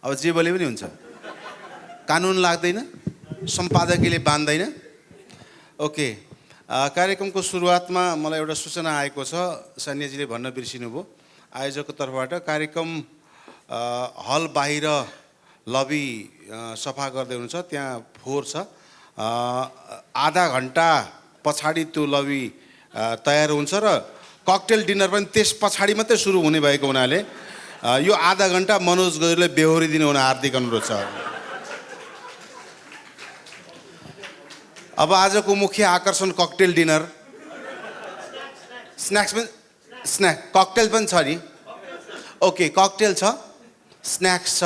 अब जे बोले पनि हुन्छ, कानुन लाग्दैन, सम्पादकीयले बान्दैन। ओके, कार्यक्रमको सुरुवातमा मलाई एउटा सूचना आएको छ, सान्याजीले भन्न बिर्सिनुभयो। आयोजकको तर्फबाट कार्यक्रम हल बाहिर लबी सफा गर्दै हुनुहुन्छ, त्यहाँ फोहोर छ। आधा घन्टा पछाडि त्यो लबी तयार हुन्छ र ककटेल डिनर पनि त्यस पछाडि मात्रै सुरु हुने भएको हुनाले यो आधा घन्टा मनोज गजुरले बेहोरिदिनु हुन हार्दिक अनुरोध छ। अब आजको मुख्य आकर्षण ककटेल डिनर, स्न्याक्स पनि, ककटेल पनि छ नि। ओके, ककटेल छ, स्न्याक्स छ,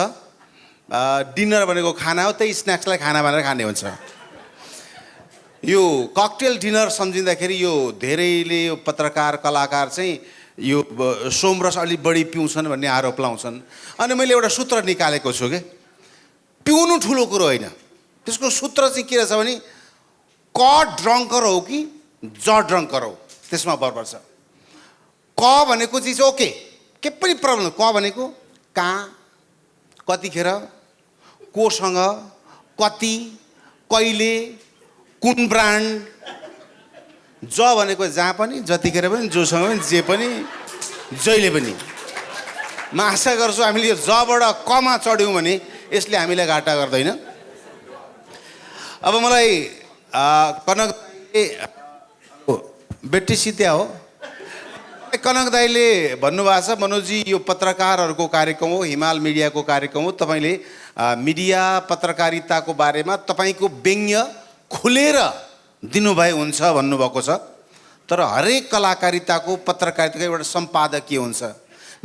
डिनर भनेको खाना हो, त्यही स्न्याक्सलाई खाना भनेर खाने हुन्छ। यो ककटेल डिनर सम्झिँदाखेरि यो धेरैले यो पत्रकार कलाकार चाहिँ यो सोमरस अलि बढी पिउँछन् भन्ने आरोप लाउँछन्। अनि मैले एउटा सूत्र निकालेको छु कि पिउनु ठुलो कुरो होइन, त्यसको सूत्र चाहिँ के रहेछ भने क ड्रङ्कर हो कि ज ड्रङ्कर हो, त्यसमा भर पर्छ। क भनेको चिज ओके, के पनि प्रब्लम, क भनेको कहाँ, कतिखेर, कोसँग, कति, कहिले, कुन ब्रान्ड। ज भनेको जहाँ पनि, जतिखेर पनि, जोसँग पनि, जे पनि, जहिले पनि। म आशा गर्छु हामीले यो जबाट कमा चढ्यौँ भने यसले हामीलाई घाटा गर्दैन। अब मलाई कनक बेटी सित्या हो, कनक दाईले भन्नुभएको छ, मनोजी यो पत्रकारहरूको कार्यक्रम हो, हिमाल मिडियाको कार्यक्रम हो, तपाईँले मिडिया पत्रकारिताको बारेमा तपाईँको व्यङ्ग्य खुलेर दिनुभए हुन्छ भन्नुभएको छ। तर हरेक कलाकारिताको पत्रकारिताको एउटा सम्पादकीय हुन्छ,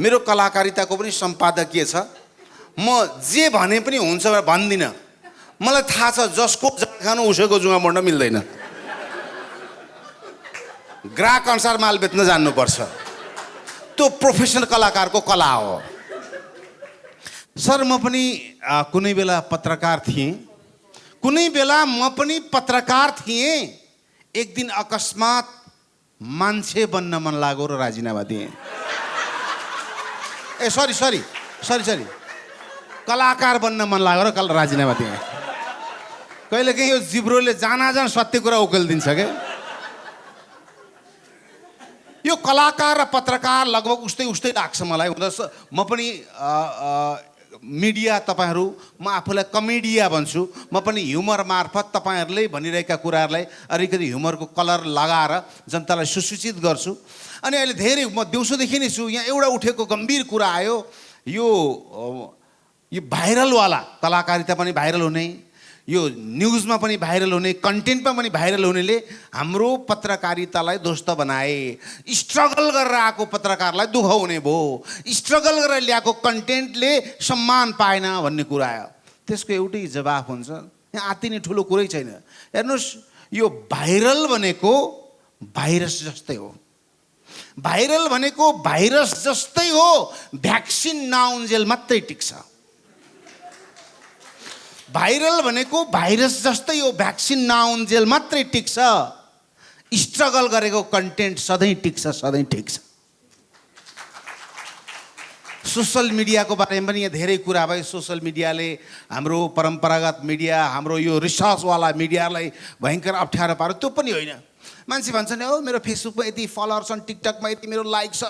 मेरो कलाकारिताको पनि सम्पादकीय छ। म जे भने पनि हुन्छ भनेर भन्दिनँ, मलाई थाहा छ जसको जहाँ खानु उसैको जुवा मोड्न मिल्दैन, ग्राहक अनुसार माल बेच्न जान्नुपर्छ, त्यो प्रोफेसनल कलाकारको कला हो। सर म पनि कुनै बेला पत्रकार थिएँ, कुनै बेला म पनि पत्रकार थिएँ। एक दिन अकस्मात मान्छे बन्न मन लाग्यो र राजीनामा दिएँ। ए सरी सरी सरी सरी कलाकार बन्न मन लाग्यो र राजीनामा दिएँ। कहिलेकाहीँ यो जिब्रोले जान सत्य कुरा उकेलिदिन्छ क्या। यो कलाकार र पत्रकार लगभग उस्तै उस्तै लाग्छ मलाई। म पनि मिडिया, तपाईँहरू, म आफूलाई कमेडिया भन्छु, म पनि ह्युमर मार्फत तपाईँहरूले भनिरहेका कुराहरूलाई अलिकति ह्युमरको कलर लगाएर जनतालाई सुसूचित गर्छु। अनि अहिले धेरै म दिउँसोदेखि नै छु, यहाँ एउटा उठेको गम्भीर कुरा आयो, यो भाइरलवाला कलाकारिता पनि भाइरल हुने, यो न्युजमा पनि भाइरल हुने, कन्टेन्टमा पनि भाइरल हुनेले हाम्रो पत्रकारितालाई ध्वस्त बनाए। स्ट्रगल गरेर आएको पत्रकारलाई दुःख हुने भयो, स्ट्रगल गरेर ल्याएको कन्टेन्टले सम्मान पाएन भन्ने कुरा आयो। त्यसको एउटै जवाफ हुन्छ, यहाँ आत्तिने ठुलो कुरै छैन। हेर्नुहोस्, यो भाइरल भनेको भाइरस जस्तै हो, भाइरल भनेको भाइरस जस्तै हो, भ्याक्सिन नआउन्जेल मात्रै टिक्छ। भाइरल भनेको भाइरस जस्तै हो, भ्याक्सिन नआउन्जेल मात्रै टिक्छ। स्ट्रगल गरेको कन्टेन्ट सधैँ टिक्छ, सधैँ टिक्छ। सोसल मिडियाको बारेमा पनि यहाँ धेरै कुरा भयो। सोसल मिडियाले हाम्रो परम्परागत मिडिया, हाम्रो यो रिसर्चवाला मिडियालाई भयङ्कर अप्ठ्यारो पार्यो। त्यो पनि होइन, मान्छे भन्छन् हो मेरो फेसबुकमा यति फलोअर छन्, टिकटकमा यति मेरो लाइक छ,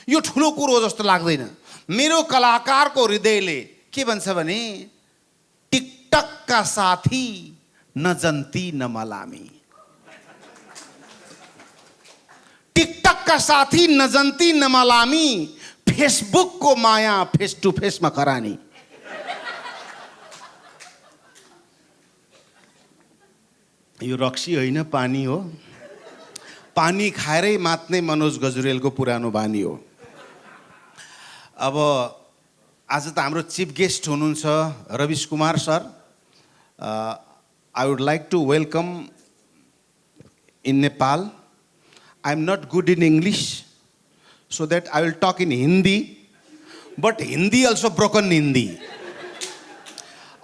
यो ठुलो कुरो जस्तो लाग्दैन। मेरो कलाकारको हृदयले के भन्छ भने टिकटक का साथी न जनती न मलामी, टिकटक का साथी न जनती न मलामी, फेसबुक को माया फेस टू फेस में करानी। यो रक्सी होइन, पानी हो। पानी खाएरै मात्ने मनोज गजुरेलको पुरानो बानी हो। अब आज त हाम्रो चिफ गेस्ट हुनुहुन्छ Ravish Kumar sir. I would like to welcome in Nepal. I am not good in English, so that I will talk in Hindi, but Hindi also broken Hindi.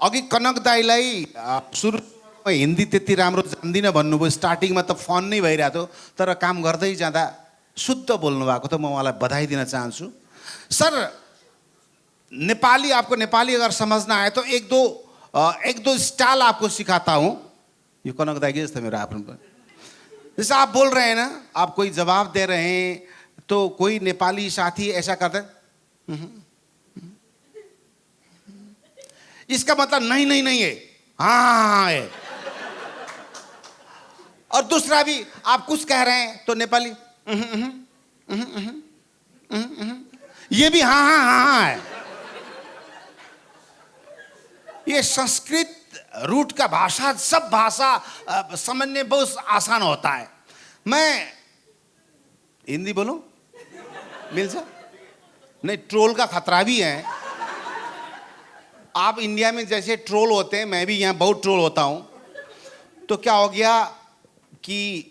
अघि कनक दाईलाई सुरुमा हिन्दी त्यति राम्रो जान्दिनँ भन्नुभयो, स्टार्टिङमा त फन नै भइरहेको थियो, तर काम गर्दै जाँदा शुद्ध बोल्नु भएको त म उहाँलाई बधाई दिन चाहन्छु। सर, नेपाली, आपको नेपाली अगर समझना है तो एक दो स्टाइल आपको सिखाता हूँ। ये कनक दागी जैसा मेरा आप, जैसे आप बोल रहे हैं ना, आप कोई जवाब दे रहे हैं तो कोई नेपाली साथी ऐसा करता है, इसका मतलब नहीं नहीं नहीं है, हाँ है। और दूसरा भी आप कुछ कह रहे हैं तो नेपाली ये भी हाँ हाँ हाँ हाँ है। ये संस्कृत रूट का भाषा, सब भाषा समझने बहुत आसान होता है। मैं हिंदी बोलूं, मिल जा नहीं, ट्रोल का खतरा भी है। आप इंडिया में जैसे ट्रोल होते हैं, मैं भी यहाँ बहुत ट्रोल होता हूँ। तो क्या हो गया कि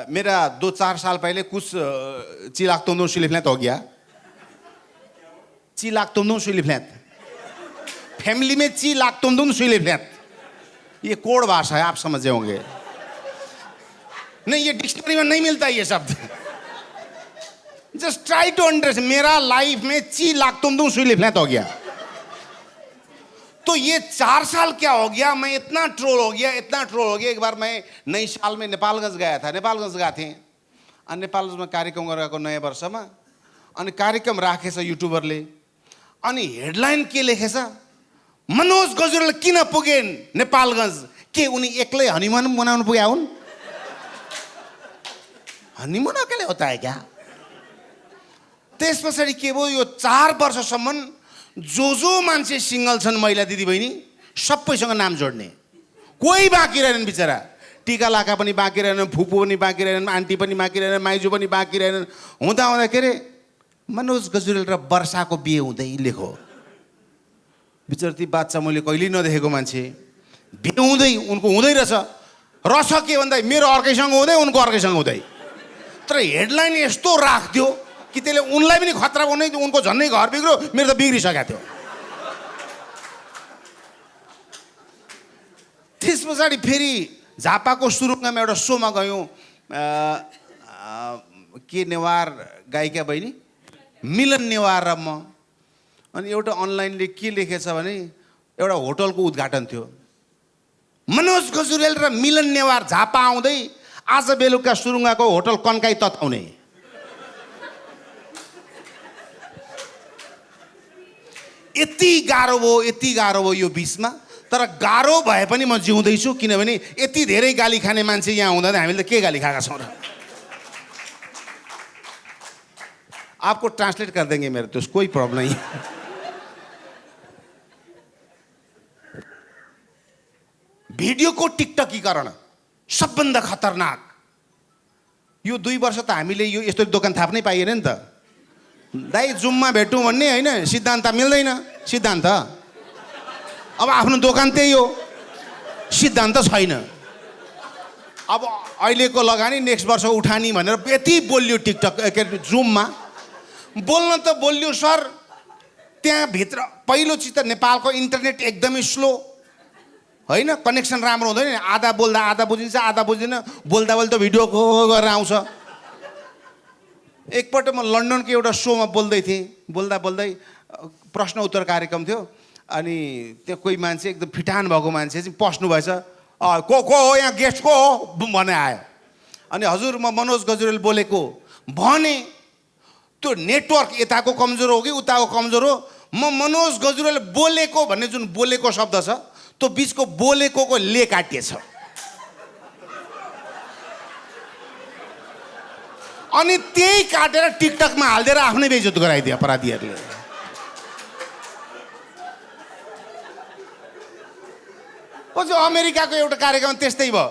मेरा 2-4 साल पहले कुछ चिलाक तुम शिलिफ्लैत हो गया। चिलाक तुम शिलिफ्लैत, फैमिली में चिलाक तुम शिलिफ्लैत, ये कोड भाषा है, आप समझे होंगे। नहीं, ये डिक्शनरी में नहीं मिलता ये शब्द। Just try to understand. मेरा लाइफ में चिलाक तुम शिलिफ्लैत हो गया। तो ये 4 साल क्या हो गया, मैं इतना ट्रोल हो गया, इतना ट्रोल हो गया। एक बार मैं नई साल में नेपालगंज गया था, नेपालगंज गए थे अनि नेपालगंजमा कार्यक्रम गरेको नयाँ वर्षमा। अनि कार्यक्रम राखेछ युट्युबरले, अनि हेडलाइन के लेखेछ, मनोज गजुरेल किन पुगे नेपालगंज, के उनी एक्लै हनीमुन मनाउन पुगे हुन्? हनीमुन अकेले होता है क्या? त्यसपछि के भयो, यो 4 वर्षसम्म जो मान्छे सिंगल छन्, महिला दिदीबहिनी सबैसँग नाम जोड्ने, कोही बाँकी रहेनन् बिचरा। टीका लाका पनि बाँकी रहेनन्, फुपू पनि बाँकी रहेनन्, आन्टी पनि बाँकी रहेनन्, माइजू पनि बाँकी रहेनन्। हुँदा हुँदा के अरे मनोज गजुरेल र वर्षाको बिहे हुँदै लेखो। बिचरा ती बाच्चा मैले कहिल्यै नदेखेको मान्छे, बिहे हुँदै उनको हुँदै रहेछ के भन्दा मेरो अर्कैसँग हुँदै उनको अर्कैसँग हुँदै। तर हेडलाइन यस्तो राख्थ्यो कि त्यसले उनलाई पनि खतरा बनाइ, उनको झन्नै घर बिग्रो, मेरो त बिग्रिसकेको थियो। त्यस पछाडि फेरि झापाको सुरुङमा एउटा सोमा गयौँ, के नेवार गायिका बहिनी मिलन नेवार र म। अनि एउटा अनलाइनले के लेखेछ भने, एउटा होटलको उद्घाटन थियो, मनोज गजुरेल र मिलन नेवार झापा आउँदै आज बेलुका सुरुङको होटल कन्काई तताउने। यति गाह्रो भयो यो बिचमा। तर गाह्रो भए पनि म जिउँदैछु, किनभने यति धेरै गाली खाने मान्छे यहाँ हुँदा हामीले त के गाली खाएका छौँ र। आपको ट्रांसलेट कर देंगे मेरे, तो कोई प्रॉब्लम नहीं। भिडियोको टिकटकीकरण सबभन्दा खतरनाक। यो 2 वर्ष त हामीले यो यस्तो दोकान थाप्नै पाइएन नि त। दाइ जुममा भेटौँ भन्ने होइन, सिद्धान्त मिल्दैन। सिद्धान्त अब आफ्नो दोकान त्यही हो, सिद्धान्त छैन। अब अहिलेको लगानी नेक्स्ट वर्ष उठानी भनेर यति बोल्यो टिकटक के अरे जुममा। बोल्न त बोल्यो सर, त्यहाँ भित्र पहिलो चिज त नेपालको इन्टरनेट एकदमै स्लो होइन, कनेक्सन राम्रो हुँदैन। आधा बोल्दा आधा बुझिन्छ, आधा बुझिँदैन, बोल्दा बोल्दा भिडियो गरेर आउँछ। एकपल्ट म लन्डनको एउटा सोमा बोल्दै थिएँ, बोल्दा बोल्दै प्रश्न उत्तर कार्यक्रम थियो। अनि त्यो कोही मान्छे एकदम फिटान भएको मान्छे चाहिँ पस्नु भएछ। को हो यहाँ, गेस्ट को हो भने आयो। अनि हजुर म मनोज गजुरेल बोलेको भने, त्यो नेटवर्क यताको कमजोर हो कि उताको कमजोर हो, म मनोज गजुरेल बोलेको भन्ने जुन बोलेको शब्द छ, त्यो बिचको बोलेको ले काटिएछ। अनि त्यही काटेर टिकटकमा हालिदिएर आफ्नै बेइज्जत गराइदियो अपराधीहरूले। पछि अमेरिकाको एउटा कार्यक्रम त्यस्तै भयो।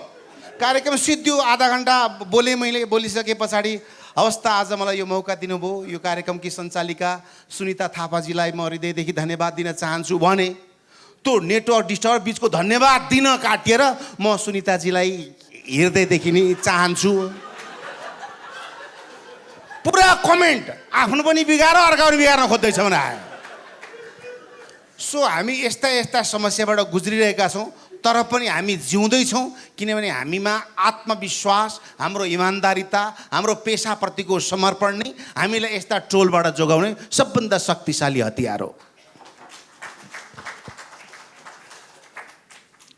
कार्यक्रम सिद्धियो, आधा घन्टा बोलेँ मैले। बोलिसके पछाडि हवस् त आज मलाई यो मौका दिनुभयो, यो कार्यक्रमकी सञ्चालिका सुनिता थापाजीलाई म हृदयदेखि धन्यवाद दिन चाहन्छु भने, त्यो नेटवर्क डिस्टर्ब बिचको धन्यवाद दिन काटिएर म सुनिताजीलाई हृदयदेखि नै चाहन्छु। पुरा कमेन्ट आफ्नो पनि बिगार अर्का पनि बिगार्न खोज्दैछ भने आयो। सो हामी यस्ता यस्ता समस्याबाट गुज्रिरहेका छौँ, तर पनि हामी जिउँदैछौँ, किनभने हामीमा आत्मविश्वास, हाम्रो इमान्दारिता, हाम्रो पेसाप्रतिको समर्पण नै हामीलाई यस्ता ट्रोलबाट जोगाउने सबभन्दा शक्तिशाली हतियार हो।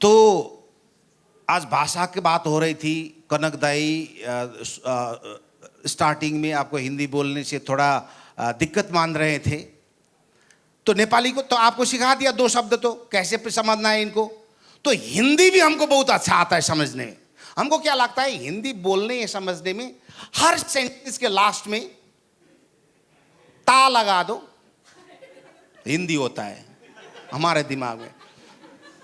तो आज भाषा की बात हो रही थी। कनक दाई स्टार्टिंग में आपको हिंदी बोलने से थोड़ा दिक्कत मान रहे थे, तो नेपाली को तो आपको सिखा दिया 2 शब्द, तो कैसे समझना है इनको। तो हिंदी भी हमको बहुत अच्छा आता है समझने में। हमको क्या लगता है, हिंदी बोलने या समझने में हर सेंटेंस के लास्ट में ता लगा दो, हिंदी होता है हमारे दिमाग में।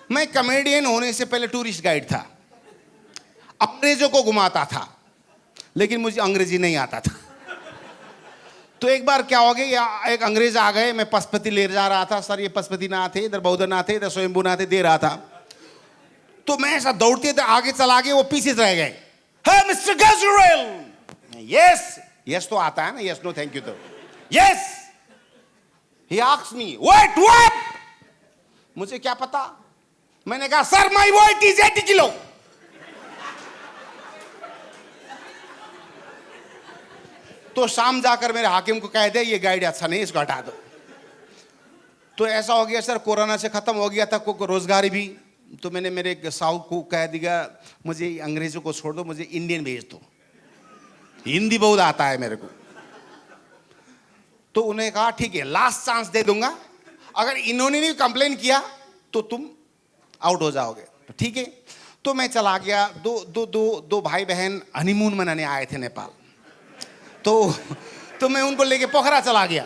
मैं कॉमेडियन होने से पहले टूरिस्ट गाइड था, अंग्रेजों को घुमाता था, लेकिन मुझे अंग्रेजी नहीं आता था। तो एक बार क्या हो गया, एक अंग्रेज आ गए, मैं पशुपति ले जा रहा था, सर ये पशुपतिनाथ है, इधर बौद्धनाथ है, इधर स्वयंभूनाथ है, दे रहा था। तो मैं ऐसा दौड़ते थे, आगे चला गए, वो पीछे रह गए। हे मिस्टर गजरेल, यस यस तो आता है ना, यस नो थैंक यू तो yes. He asked me weight what, मुझे क्या पता। मैंने कहा सर माय वेट इज 80 किलो। तो शाम जाकर मेरे हाकिम को कह दे ये गाइड अच्छा नहीं, इसको हटा दो। तो ऐसा हो गया सर, कोरोना से खत्म हो गया था को रोजगारी भी। तो मैंने मेरे साहू को कह दिया मुझे अंग्रेजों को छोड़ दो, मुझे इंडियन भेज दो, हिंदी बहुत आता है मेरे को। तो उन्हें कहा ठीक है लास्ट चांस दे दूंगा, अगर इन्होंने भी कंप्लेन किया तो तुम आउट हो जाओगे। तो ठीक है। तो मैं चला गया। दो भाई बहन हनीमून मनाने आए थे नेपाल। तो मैं उनको लेके पोखरा चला गया।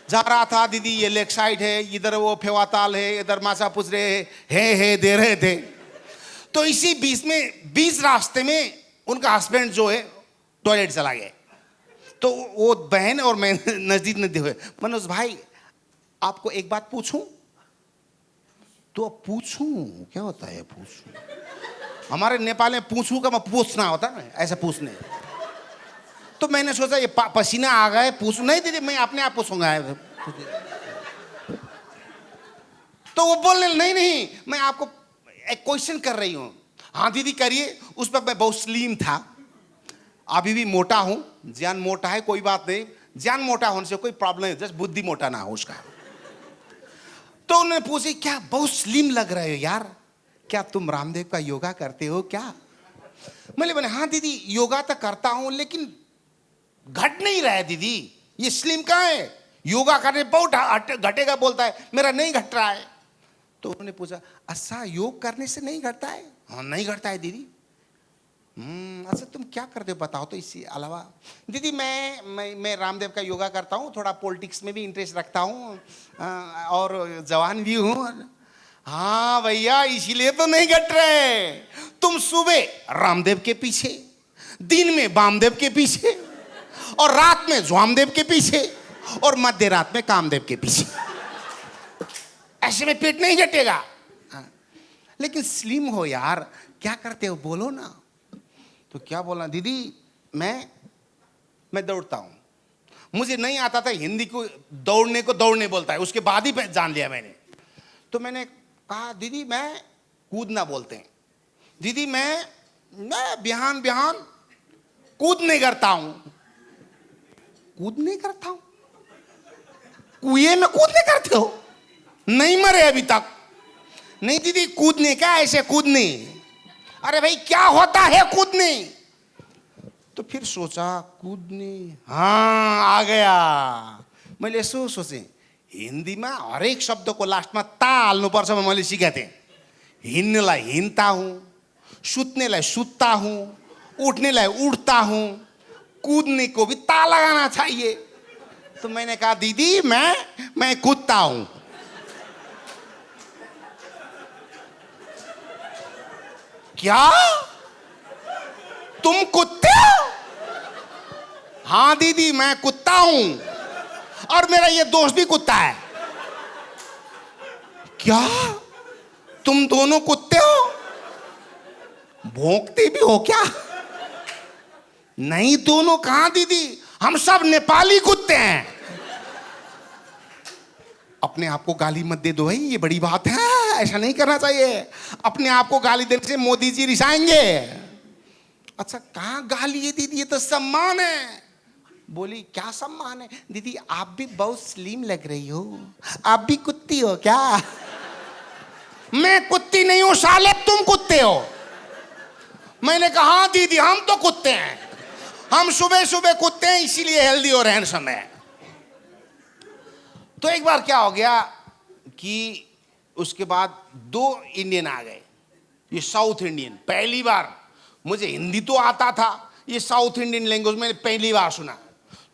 जा रहा था, दीदी ये लेक साइड है, इधर वो फेवाताल है, इधर माचा पूछ रहे है दे रहे थे। तो इसी बीच रास्ते में उनका हस्बैंड जो है टॉयलेट चला गया। तो वो बहन और मैं नजदीक नजदीक हुए। मनोज भाई आपको एक बात पूछूं? तो पूछूं क्या होता है पूछूं? हमारे नेपाल में पूछूं का पूछना होता है ना, ऐसा पूछने। तो मैंने सोचा ये पसीना आ गया, पूछूं? नहीं दीदी मैं अपने आप पूछूंगा। तो वो बोलने नहीं मैं आपको एक क्वेश्चन कर रही हूं। हाँ दीदी करिए। उस पर मैं बहुत स्लिम था, अभी भी मोटा हूं। जान मोटा है कोई बात नहीं, जान मोटा होने से कोई प्रॉब्लम नहीं, जस्ट बुद्धि मोटा ना हो उसका। तो उन्होंने पूछी क्या बहुत स्लिम लग रहे हो यार, क्या तुम रामदेव का योगा करते हो क्या? मैंने बोला हाँ दीदी योगा तो करता हूं, लेकिन घट नहीं रहा है दीदी, ये स्लिम कहाँ है? योगा करने बहुत घटेगा बोलता है, मेरा नहीं घट रहा है। तो उन्होंने पूछा अच्छा योग करने से नहीं घटता है? हाँ नहीं घटता है दीदी। अच्छा तुम क्या करते हो बताओ तो, इससे अलावा? दीदी मैं रामदेव का योगा करता हूँ, थोड़ा पॉलिटिक्स में भी इंटरेस्ट रखता हूँ और जवान भी हूँ। हाँ भैया इसीलिए तो नहीं घट रहे। तुम सुबह रामदेव के पीछे, दिन में वामदेव के पीछे, और रात में ज्वामदेव के पीछे, और मध्य रात में कामदेव के पीछे। ऐसे में पेट नहीं घटेगा। लेकिन स्लिम हो यार, क्या करते हो बोलो ना। तो क्या बोलना दीदी मैं दौड़ता हूं, मुझे नहीं आता था हिंदी को दौड़ने बोलता है, उसके बाद ही जान लिया मैंने। तो मैंने कहा दीदी मैं कूदना बोलते हैं। दीदी मैं बिहान कूदने करता हूं। कूदने करता हूं? कुएं में कूदने करते हो? नहीं मरे अभी तक। नहीं दीदी कूदने क्या, ऐसे कूदने। अरे भाई क्या होता है कूदने? तो फिर सोचा कूदने, हाँ आ गया। मैले यसो सोचे हिन्दीमा हरेक शब्दको लास्टमा ता हाल्नुपर्छ मैले सिकेको थिएँ। हिँड्नेलाई हिँड्ता हूँ, सुत्नेलाई सुत्ता हूँ, उठनेलाई उठता हूँ, कूदने को भी ता लगाना चाहिए। तो मैंने कहा दीदी मैं कूदता हूँ। क्या तुम कुत्ते हो? हाँ दीदी मैं कुत्ता हूं, और मेरा ये दोस्त भी कुत्ता है। क्या तुम दोनों कुत्ते हो? भौंकते भी हो क्या? नहीं दोनों कहां दीदी, हम सब नेपाली कुत्ते हैं। अपने आप को गाली मत दे दो भाई, ये बड़ी बात है, ऐसा नहीं करना चाहिए। अपने आप को गाली देने से मोदी जी रिसाएंगे। अच्छा कहाँ गाली है दीदी, ये तो सम्मान है। बोली क्या सम्मान है? दीदी आप भी बहुत स्लिम लग रही हो, आप भी कुत्ती हो क्या? मैं कुत्ती नहीं हूं साले, तुम कुत्ते हो। मैंने कहा हाँ दीदी हम तो कुत्ते हैं, हम सुबह सुबह कुत्ते हैं इसीलिए हेल्दी और हैंडसम है। तो एक बार क्या हो गया कि उसके बाद 2 इंडियन आ गए, ये साउथ इंडियन। पहली बार मुझे हिंदी तो आता था, ये साउथ इंडियन लैंग्वेज मैंने पहली बार सुना।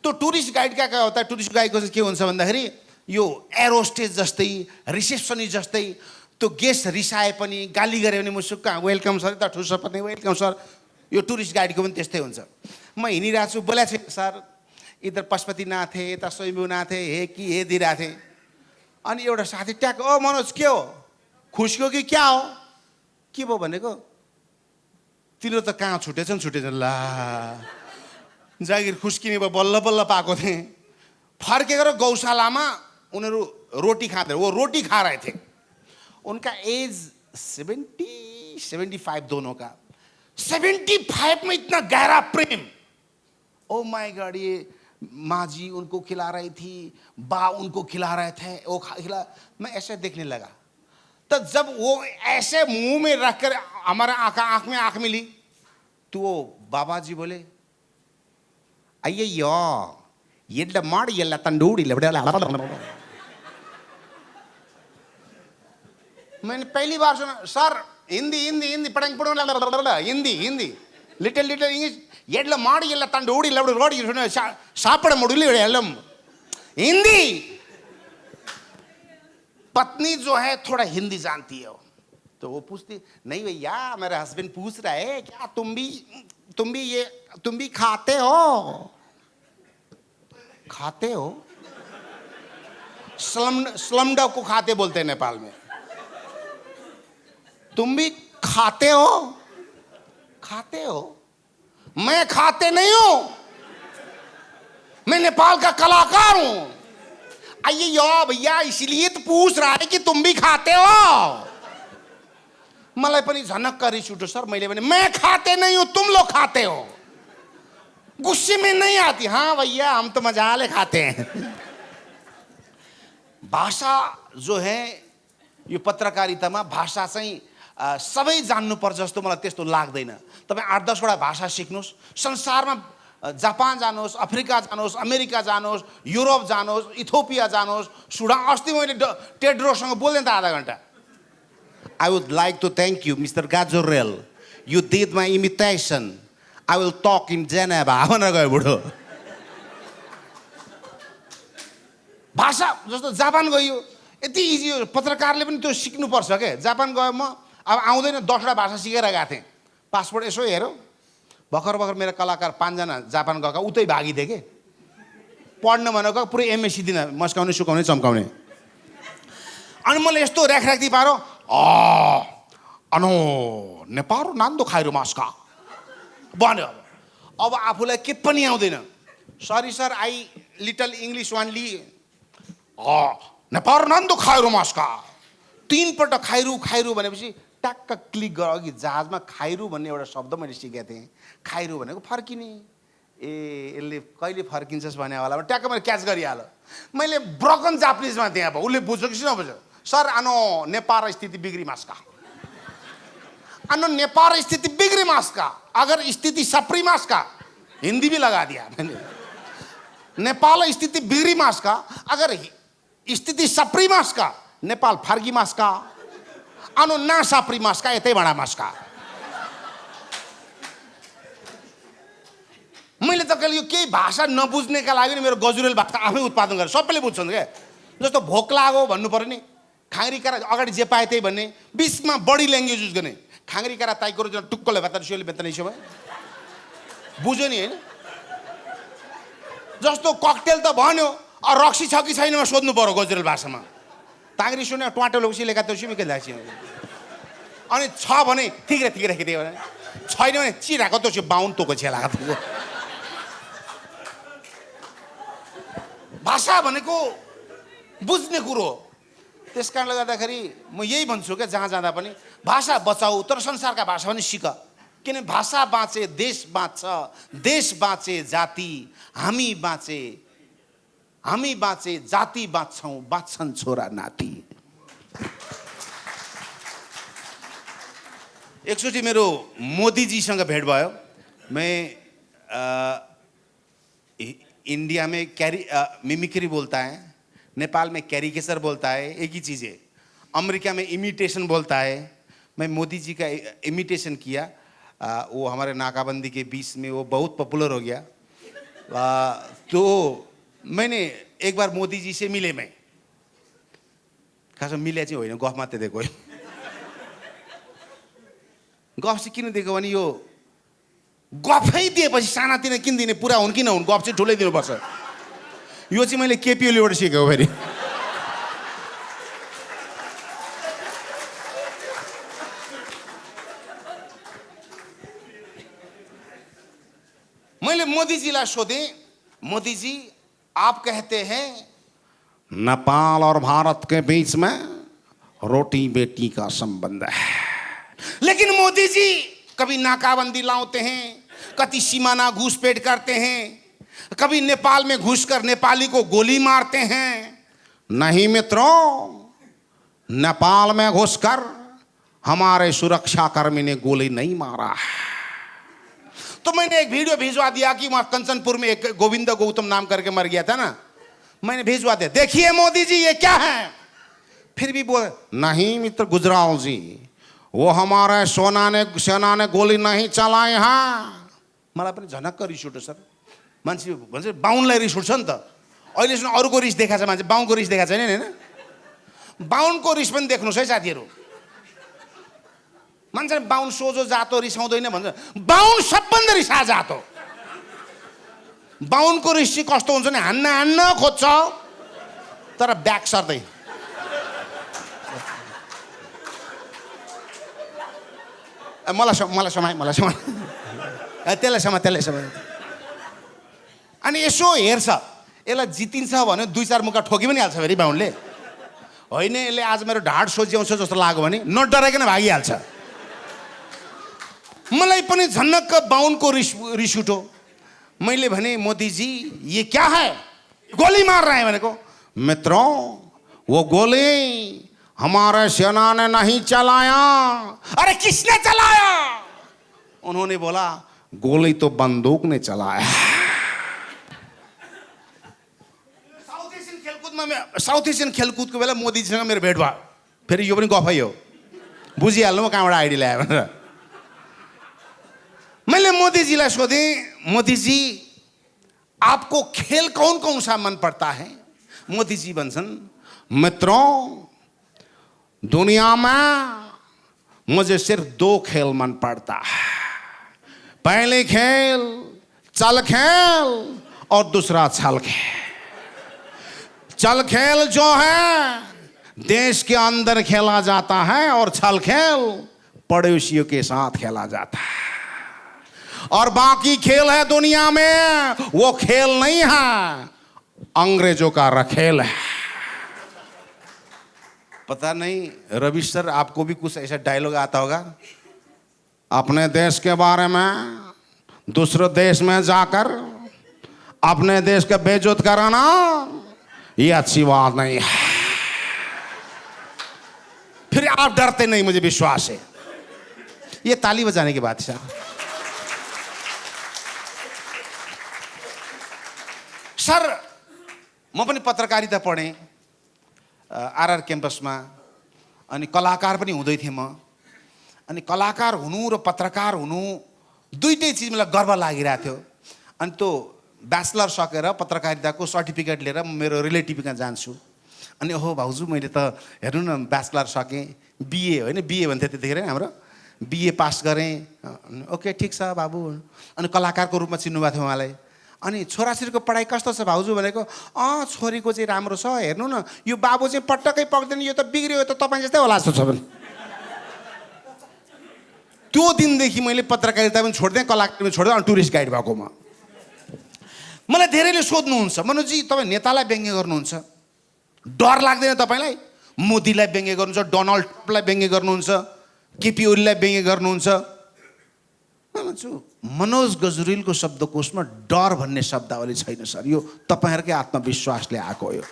तो टुरिस्ट गाइड क्या होता है, टुरिस्ट गाइडको चाहिँ के हुन्छ भन्दाखेरि यो एरोस्टेज जस्तै, रिसेप्सनिस्ट जस्तै, त्यो गेस्ट रिसाए पनि गाली गरे भने मुसुक्क वेलकम सर, त ठुस पनि वेलकम सर। यो टुरिस्ट गाइडको पनि त्यस्तै हुन्छ। म हिँडिरहेको छु, बोलेको छु सर इधर पशुपतिनाथ थे, यता स्वयम्भूनाथ थे, हे कि हे दिइरहेको थिएँ। अनि एउटा साथी ट्याक, ओ मनोज के हो, खुस्क्यो कि क्या हो? के भयो भनेको, तिनीहरू त कहाँ छुटेछन् ला जागिर खुस्किने भयो, बल्ल बल्ल पाएको थिएँ। फर्केर गौशालामा उनीहरू रोटी खाँदै, वो रोटी खा रहे थे। उनका एज 70-75 दोनों का। 75 में इतना गहरा प्रेम। ओ माय गॉड, ये माँ जी उनको खिला रही थी, बा उनको खिला रहे थे, वो खिला। मैं ऐसे देखने लगा। तो जब वो ऐसे मुंह में रखकर हमारा आंख में आंख मिली, तो वो बाबा जी बोले अय्यो एड्ड माड़ी एल्ल तंडूड़ी। मैंने पहली बार सुना सर, हिंदी हिंदी हिंदी पढ़ेंगे पढ़ो Hindi Hindi little little English, एड्ड माड़ी एल्ल तंडूड़ी रोड़ी सापड़ मुड़ली एल्लम हिंदी। पत्नी जो है थोड़ा हिंदी जानती है, तो वो पूछती नहीं भैया मेरा हस्बैंड पूछ रहा है क्या तुम भी खाते हो? खाते हो? स्लमडॉग को खाते बोलते हैं नेपाल में। तुम भी खाते हो? खाते हो? मैं खाते नहीं हूं, मैं नेपाल का कलाकार हूं। आइए यो भैया इसलिए तो पूछ रहा है कि तुम भी खाते हो। मलाई पनि झनक्क रिस उठ्यो सर। मैले भने मैं खाते नहीं हूं, तुम लोग खाते हो। गुस्से में नहीं आती, हाँ भैया हम तो मजाले खाते हैं। भाषा जो है यो पत्रकारितामा भाषा चाहिँ सबै जान्नुपर्छ जस्तो मलाई त्यस्तो लाग्दैन। तपाईँ 8-10 वटा भाषा सिक्नुहोस्, संसारमा जापान जानुहोस्, अफ्रिका जानुहोस्, अमेरिका जानुहोस्, युरोप जानुहोस्, इथियोपिया जानुहोस्, सुडान। अस्ति मैले टेड्रोसँग बोल्दै त आधा घन्टा। I would like to thank you, Mr. Gajorel. You did my imitation. I will talk in Geneva. भनेर गयो बुढो। भाषा जस्तो जापान गयो, यति इजी हो, पत्रकारले पनि त्यो सिक्नुपर्छ के। जापान गयो, म अब आउँदैन 10 वटा भाषा सिकेर गएको थिएँ। पासपोर्ट यसो हेरौँ, भर्खर मेरा कलाकार 5 जना जापान गएका उतै भागिदिए के। पढ्न भनेको पुरै एमएससी दिन मस्काउने सुकाउने चम्काउने। अनि मैले यस्तो रेखराख्दी पारो, अनो नेपाल नान्दो खाइरो मास्का भन्यो। अब आफूलाई के पनि आउँदैन। Sorry sir I little English only. Nepal नान्दो खाइरो मास्का 3 पल्ट खाइरु खाइरु भनेपछि टक्क क्लिक गर। अघि जहाजमा खाइरु भन्ने एउटा शब्द मैले सिकेको थिएँ। खाइरु भनेको फर्किने। ए यसले कहिले फर्किन्छस् भन्ने वाला ट्याक्क मैले क्याच गरिहाल्यो। मैले ब्रोकन जापानिजमा दिएँ। अब उसले बुझ्यो कि नबुझ्यो? सर आनो नेपाल स्थिति बिग्री मास्का, आनो नेपाल स्थिति बिग्री मास्का, अगर स्थिति सप्री मास्का, हिंदी भी लगा दिया मैंने। नेपाल स्थिति बिग्री मास्का, अगर स्थिति सप्री मास्का, नेपाल फर्गी मास्का, आनो ना सप्री मास्का, यतै बडा मास्का। मैले त कहिले यो केही भाषा नबुझ्नेका लागि मेरो गजुरेल भाषा आफै उत्पादन गरेँ। सबैले बुझ्छन् क्या। जस्तो भोक लाग्यो भन्नु पर्यो नि, खाङ्री कारा अगाडि जे पाए त्यही भन्ने, बिचमा बडी ल्याङ्ग्वेज युज गर्ने। खाङ्री कारा ताइकोरो जुन टुक्कले भात सियोले बेतन इस्यो भयो, बुझ्यो नि हैन? जस्तो ककटेल त भन्यो, रक्सी छ कि छैन सोध्नु पर्यो गजुरेल भाषामा। ताङ्री सुने ट्वाटो लोसी लेखा त सिमे के लाग्छ। अनि छ भने ठीक रे खेदे भने, छैन भने चिराको त बाउन तोको छे लाग्छ। भाषा भनेको बुझ्ने कुरो। त्यस कारणले गर्दाखेरि म यही भन्छु क्या, जहाँ जाँदा पनि भाषा बचाऊ तर संसारका भाषा पनि सिक। किन भाषा बाँचे देश बाँच्छ, देश बाँचे जाति, हामी बाँचे जाति बाँच्छौँ, बाँच्छन् छोरा नाति। एकचोटि मेरो मोदीजीसँग भेट भयो। मैं इंडिया में मिमिक्री बोलता है, नेपाल में कैरिकेचर बोलता है, एक ही चीज़ है। अमेरिका में इमिटेशन बोलता है। मैं मोदी जी का इमिटेशन किया। वो हमारे नाकाबंदी के बीच में वो बहुत पॉपुलर हो गया। तो मैंने एक बार मोदी जी से मिले। मैं खासमा मिले चाहिँ होइन, गफ मात्रै दिएको। गफ चाहिँ किन दिएको भने यो गफै दिएपछि सानातिना किन दिने, पुरा हुन् कि नहुन्, गफ चाहिँ ठुलै दिनुपर्छ। यो चाहिँ मैले केपी ओलीबाट सिकेको फेरि। मैंने मोदी जी ला सोधे, मोदी जी आप कहते हैं नेपाल और भारत के बीच में रोटी बेटी का संबंध है, लेकिन मोदी जी कभी नाकाबंदी लाते हैं, कभी सीमाना घुसपैठ करते हैं, कभी नेपाल में घुसकर नेपाली को गोली मारते हैं। नहीं मित्रों, नेपाल में घुसकर हमारे सुरक्षाकर्मी ने गोली नहीं मारा है। तो मैंने एक वीडियो भिजवा दिया कि वहां कंचनपुर में एक गोविंद गौतम नाम करके मर गया था ना, मैंने भिजवा दिया, देखिए मोदी जी ये क्या है। फिर भी बोले नहीं मित्र गुजराल जी, वो हमारे सेना ने गोली नहीं चलाए हैं। मलाई पनि झनक्क रिस उठ्यो सर। मान्छे भन्छ बाहुनलाई रिस उठ्छ नि त। अहिलेसम्म अरूको रिस देखाएको छ, मान्छे बाहुनको रिस देखाएको छैन हैन। बाहुनको रिस पनि देख्नुहोस् है साथीहरू। मान्छे बाहुन सोझो जातो रिसाउँदैन भन्छ, बाहुन सबभन्दा रिसा जातो। बाहुनको रिस चाहिँ कस्तो हुन्छ नि, हान्न खोज्छ तर ब्याक सर्दै। मलाई समाए त्यसलाई समाए। अनि यसो हेर्छ, यसलाई जितिन्छ भने 2-4 मुक्का ठोकी पनि हाल्छ फेरि बाहुनले। होइन यसले आज मेरो ढाड सोझ्याउँछ जस्तो लाग्यो भने नडराइकन भागिहाल्छ। मलाई पनि झन्नक्क बाहुनको रिस उठ्यो। मैले भने मोदी जी ये क्या है, गोली मार रहे हैं भनेको। मित्रों वो गोली हमारे सेना ने नहीं चलाया। अरे किसने चलाया? उन्होंने बोला गोली तो बंदूक ने चलाया। साउथ एशियन खेलकुदको बेला मोदीजीसँग मेरो भेट भयो। फेरि यो पनि गफै हो, बुझिहाल्नु म कहाँबाट आइडी ल्यायो भनेर। मैंने मोदी जी ला सोधे, मोदी जी आपको खेल कौन कौन सा मन पड़ता है? मोदी जी भन्छन् मित्रों दुनिया में मुझे सिर्फ 2 खेल मन पड़ता है। पहले खेल चल खेल और दूसरा छल खेल। चल खेल जो है देश के अंदर खेला जाता है और छल खेल पड़ोसियों के साथ खेला जाता है। और बाकी खेल है दुनिया में, वो खेल नहीं है, अंग्रेजों का रखेल है। पता नहीं रवि सर आपको भी कुछ ऐसा डायलॉग आता होगा, अपने देश के बारे में दूसरे देश में जाकर अपने देश का बेइज्जत कराना ये अच्छी बात नहीं है। फिर आप डरते नहीं, मुझे विश्वास है। ये ताली बजाने की बात है सर। म पनि पत्रकारिता पढेँ आरआर क्याम्पसमा। अनि कलाकार पनि हुँदै थिएँ म। अनि कलाकार हुनु र पत्रकार हुनु दुईटै चिज मलाई गर्व लागिरहेको थियो। अनि त्यो ब्याचलर सकेर पत्रकारिताको सर्टिफिकेट लिएर म मेरो रिलेटिभ कहाँ जान्छु। अनि ओहो भाउजू मैले त हेर्नु न ब्याचलर सकेँ, बिए होइन बिए भन्थ्यो त्यतिखेर हाम्रो, बिए पास गरेँ। ओके ठिक छ बाबु। अनि कलाकारको रूपमा चिन्नुभएको थियो उहाँलाई। अनि छोराछोरीको पढाइ कस्तो छ भाउजू भनेको, छोरीको चाहिँ राम्रो छ, हेर्नु न यो बाबु चाहिँ पटक्कै पक्दैन, यो त बिग्रियो, यो त तपाईँ जस्तै होला जस्तो छ भने। त्यो दिनदेखि मैले पत्रकारिता पनि छोड्देँ, कलाकार पनि छोड्देँ, अनि टुरिस्ट गाइड भएको म। मलाई धेरैले सोध्नुहुन्छ मनोजी तपाईँ नेतालाई व्यङ्ग्य गर्नुहुन्छ, डर लाग्दैन तपाईँलाई? मोदीलाई व्यङ्ग्य गर्नुहुन्छ, डोनाल्ड ट्रम्पलाई व्यङ्ग्य गर्नुहुन्छ, केपी ओलीलाई व्यङ्ग्य गर्नुहुन्छ। म भन्छु मनोज गजुरेलको शब्दकोशमा डर भन्ने शब्दावली छैन सर, यो तपाईँहरूकै आत्मविश्वासले आएको हो।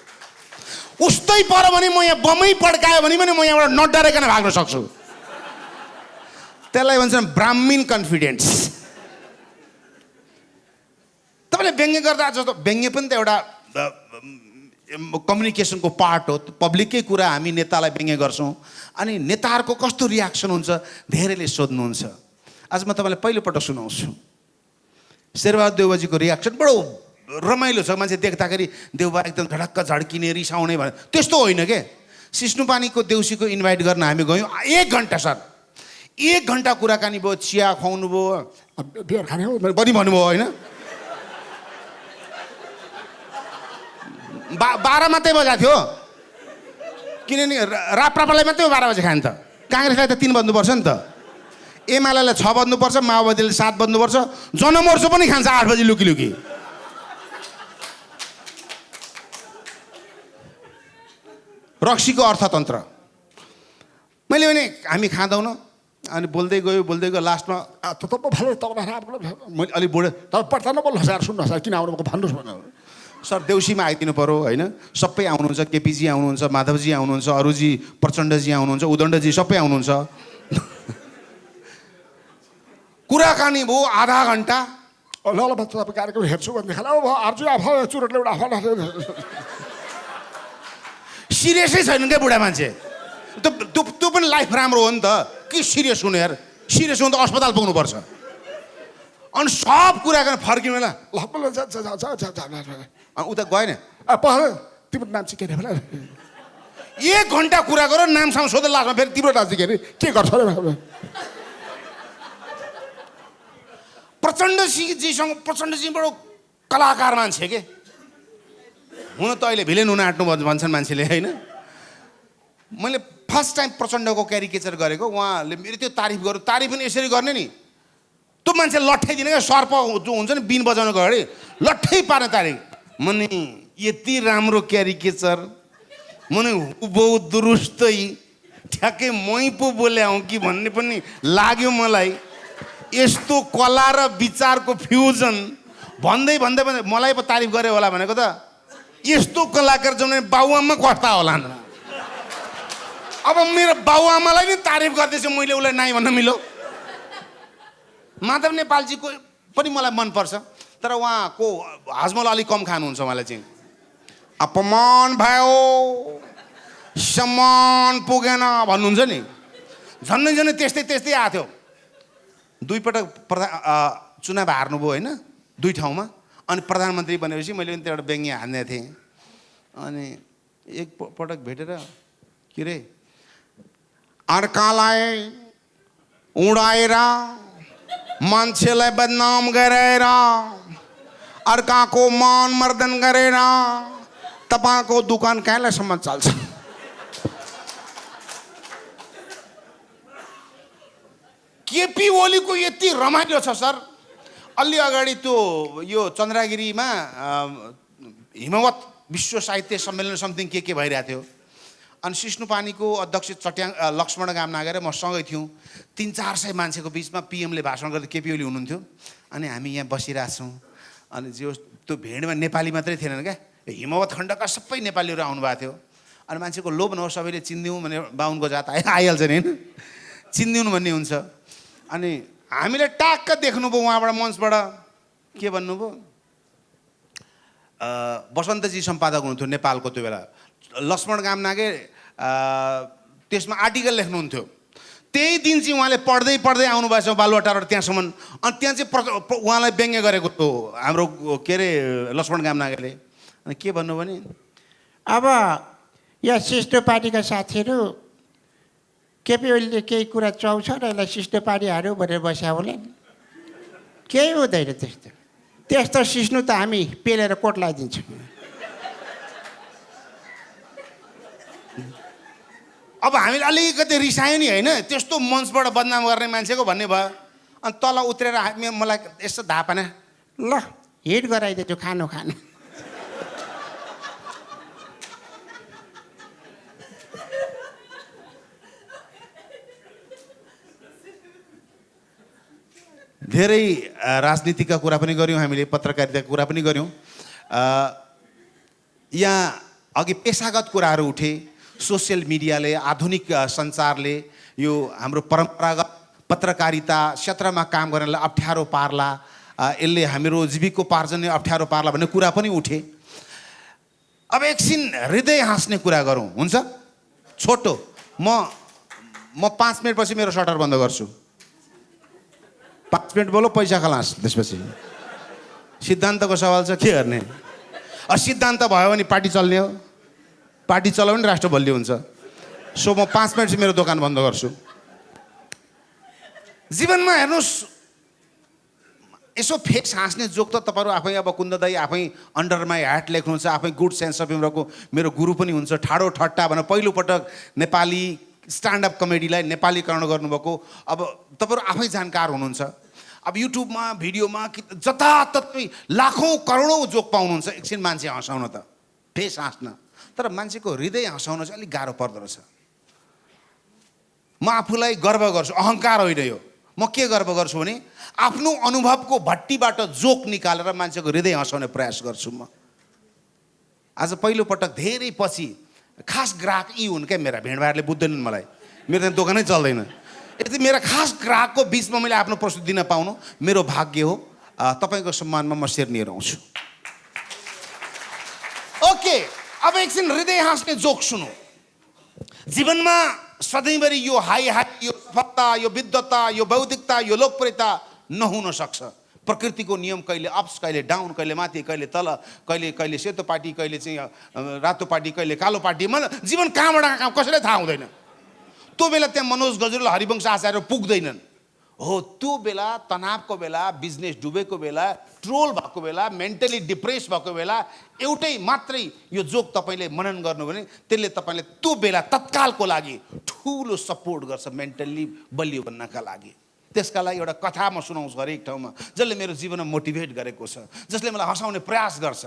उस्तै पऱ्यो भने म यहाँ बमै पड्कायो भने पनि म यहाँबाट नडराइकन भाग्न सक्छु। त्यसलाई भन्छन् ब्राह्मीण कन्फिडेन्स। तपाईँले व्यङ्ग्य गर्दा जस्तो व्यङ्ग्य पनि त एउटा कम्युनिकेसनको पार्ट हो। पब्लिककै कुरा हामी नेतालाई व्यङ्ग्य गर्छौँ अनि नेताहरूको कस्तो रियाक्सन हुन्छ धेरैले सोध्नुहुन्छ। आज म तपाईँलाई पहिलोपटक सुनाउँछु। शेरबहादुर देउबाजीको रियाक्सन बडो रमाइलो छ। मान्छे देख्दाखेरि देउबा एकदम धडक्क झड्किने रिसाउने भने त्यस्तो होइन के। सिस्नुपानीको देउसीको इन्भाइट गर्न हामी गयौँ। 1 घन्टा सर, 1 घन्टा कुराकानी भयो, चिया खुवाउनु भयो, बियर खाने हो पनि भन्नुभयो होइन। 12 मात्रै बजा थियो किनभने राप्रपालाई मात्रै 12 बजे खाने त। काङ्ग्रेसलाई त 3 बज्नुपर्छ नि त, एमालेलाई 6 बज्नुपर्छ, माओवादीले 7 बज्नुपर्छ, जनमोर्चो पनि खान्छ 8 बजी लुकी लुकी। रक्सीको अर्थतन्त्र मैले भने हामी खाँदैनौँ अनि बोल्दै गयो लास्टमा मैले अलिक बोल्यो तर पर्छ नबोल्नु सर, सुन्नुहोस् सर किन आउनुभएको भन्नुहोस् भनेर। सर देउसीमा आइदिनु पऱ्यो होइन, सबै आउनुहुन्छ, केपीजी आउनुहुन्छ, माधवजी आउनुहुन्छ, अरूजी प्रचण्डजी आउनुहुन्छ, उदण्डजी सबै आउनुहुन्छ। कुराकानी भयो आधा घन्टा। ल ल तपाईँ कार्यक्रम हेर्छु भनेदेखि अर्जु आफू चुरोटले एउटा सिरियसै छैन क्या बुढा मान्छे। त्यो पनि लाइफ राम्रो हो नि त, के सिरियस हुने यार। सिरियस हुनु त अस्पताल पुग्नुपर्छ। अनि सब कुराकानी फर्किनु ल अनि उता गएन तिम्रो नाम चाहिँ के अरे 1 घन्टा कुरा गर, नामसाम सोध, लास्टमा फेरि तिम्रो नाम चाहिँ के गर्छ अरे। प्रचण्डजी बडो कलाकार मान्छे के। हुन त अहिले भिलेन हुन आँट्नु भन्छन् मान्छेले होइन। मैले फर्स्ट टाइम प्रचण्डको क्यारिकेचर गरेको, उहाँले मेरो त्यो तारिफ गर्यो। तारिफ पनि यसरी गर्ने नि, त्यो मान्छे लट्ठाइदिने क्या। सर्प जो हुन्छ नि बिन बजाउनुको अगाडि लट्ठै पार्ने तारिफ। मने यति राम्रो क्यारिकेचर, मने हुबहु दुरुस्तै ठ्याक्कै मै पो बोल्याउँ कि भन्ने पनि लाग्यो मलाई। यस्तो कला र विचारको फ्युजन भन्दै मलाई पो तारिफ गरे होला भनेको त। यस्तो कलाकार जम्ने बाबुआमा कस्ता होला न। अब मेरो बाबुआमालाई नि तारिफ गर्दैछ मैले, उसलाई नाइ भन्न मिलो। माधव नेपालजीको पनि मलाई मनपर्छ तर उहाँको हजमोला अलिक कम खानुहुन्छ। उहाँलाई चाहिँ अपमान भयो, सम्मान पुगेन भन्नुहुन्छ नि, झन्नै त्यस्तै आएको थियो। 2 पटक चुनाव हार्नुभयो होइन 2 ठाउँमा। अनि प्रधानमन्त्री बनेपछि मैले पनि त्यो एउटा व्यङ्ग्य हान्ने थिएँ। अनि एक पटक भेटेर के अरे अर्कालाई उडाएर मान्छेलाई बदनाम गरेर अर्काको मान मर्दन गरेर तपाईँको दुकान कहिलेसम्म चल्छ। केपी ओलीको यति रमाइलो छ सर। अलि अगाडि त्यो यो चन्द्रगिरीमा हिमवत विश्व साहित्य सम्मेलन समथिङ के भइरहेको थियो। अनि सिस्नुपानीको अध्यक्ष लक्ष्मण गामनागर म सँगै थियौँ। 300-400 मान्छेको बिचमा पिएमले भाषण गर्दै केपी ओली हुनुहुन्थ्यो। अनि हामी यहाँ बसिरहेछौँ। अनि जो त्यो भेडमा नेपाली मात्रै थिएनन् क्या, हिमवत खण्डका सबै नेपालीहरू आउनुभएको थियो। अनि मान्छेको लोभ नहोस्, सबैले चिनिदिउँ भने बाहुनको जात आइहाल्छ नि होइन, चिनिदिउँ भन्ने हुन्छ। अनि हामीले टाक्क देख्नुभयो उहाँबाट मञ्चबाट के भन्नुभयो, बसन्तजी सम्पादक हुनुहुन्थ्यो नेपालको त्यो बेला। लक्ष्मण गामनागे त्यसमा आर्टिकल लेख्नुहुन्थ्यो। त्यही दिन चाहिँ उहाँले पढ्दै आउनुभएछ बालुवाटार त्यहाँसम्म। अनि त्यहाँ चाहिँ उहाँलाई व्यङ्ग्य गरेको थियो हाम्रो के अरे लक्ष्मण गामनागेले। अनि के भन्नु भने अब यहाँ सिस्टो पार्टीका साथीहरू केपी ओलीले केही कुरा चाउँछ र यसलाई सिस्टो पार्टी हार्यो भनेर बस्या होला। केही हुँदैन त्यस्तो सिस्नु त हामी पेलेर कोट लगाइदिन्छौँ। अब हामीले अलिकति रिसायो नि होइन, त्यस्तो मञ्चबाट बदनाम गर्ने मान्छेको भन्ने भयो। अनि तल उत्रेर मलाई यसो धापना ल हिट गराइदिन्छु खानु। धेरै राजनीतिका कुरा पनि गऱ्यौँ हामीले, पत्रकारिताको कुरा पनि गऱ्यौँ। यहाँ अघि पेसागत कुराहरू उठे। सोसियल मिडियाले, आधुनिक सञ्चारले यो हाम्रो परम्परागत पत्रकारिता क्षेत्रमा काम गर्नेलाई अप्ठ्यारो पार्ला, यसले हाम्रो जीविकोपार्जन अप्ठ्यारो पार्ला भन्ने कुरा पनि उठे। अब एकछिन हृदय हाँस्ने कुरा गरौँ, हुन्छ? छोटो, म 5 मिनटपछि मेरो सटर बन्द गर्छु। 5 मिनट बोलो, पैसा खलास। त्यसपछि सिद्धान्तको सवाल छ, के गर्ने? सिद्धान्त भयो भने पार्टी चल्ने हो, पार्टी चलायो भने राष्ट्र बलियो हुन्छ। सो म 5 मिनट चाहिँ मेरो दोकान बन्द गर्छु। जीवनमा हेर्नुहोस्, यसो फेस हाँस्ने जोक त तपाईँहरू आफै, अब कुन्द दाई आफै अन्डर माई हार्ट लेख्नुहुन्छ, आफै गुड सेन्स अफ ह्युमरको मेरो गुरु पनि हुन्छ। ठाडो ठट्टा भनेर पहिलोपटक नेपाली स्ट्यान्डअप कमेडीलाई नेपालीकरण गर्नुभएको, अब तपाईँहरू आफै जानकार हुनुहुन्छ। अब युट्युबमा भिडियोमा जताततै लाखौँ करोडौँ जोक पाउनुहुन्छ। एकछिन मान्छे हँसाउन त, फेस हाँस्न, तर मान्छेको हृदय हँसाउन चाहिँ अलिक गाह्रो पर्दो रहेछ। म आफूलाई गर्व गर्छु, अहङ्कार होइन यो। म के गर्व गर्छु भने आफ्नो अनुभवको भट्टीबाट जोक निकालेर मान्छेको हृदय हँसाउने प्रयास गर्छु। म आज पहिलोपटक धेरै पछि खास ग्राहक यी हुन् क्या, मेरा भिडभाडले बुझ्दैनन् मलाई, मेरो त दोकानै चल्दैन। यदि मेरा खास ग्राहकको बिचमा मैले आफ्नो प्रस्तुति दिन पाउनु मेरो भाग्य हो। तपाईँको सम्मानमा म शिर आउँछु। ओके, अब एकछिन हृदय हाँस्ने जोक सुनौ। जीवनमा सधैँभरि यो हाई हाई, यो सफलता, यो विद्वता, यो बौद्धिकता, यो लोकप्रियता नहुन सक्छ। प्रकृतिको नियम कहिले अप्स, कहिले डाउन, कहिले माथि, कहिले तल, कहिले सेतो पार्टी, कहिले चाहिँ रातो पार्टी, कहिले कालो पार्टी। मतलब जीवन कहाँबाट कहाँ कसैलाई थाहा हुँदैन। त्यो बेला त्यहाँ मनोज गजुल, हरिवंश आचार्य पुग्दैनन्। हो त्यो बेला, तनावको बेला, बिजनेस डुबेको बेला, ट्रोल भएको बेला, मेन्टली डिप्रेस भएको बेला एउटै मात्रै यो जोक तपाईँले मनन गर्नु भने त्यसले तपाईँले त्यो बेला तत्कालको लागि ठुलो सपोर्ट गर्छ, मेन्टल्ली बलियो बन्नका लागि। त्यसका लागि एउटा कथा म सुनाउँछु हरेक ठाउँमा, जसले मेरो जीवनमा मोटिभेट गरेको छ, जसले मलाई हँसाउने प्रयास गर्छ।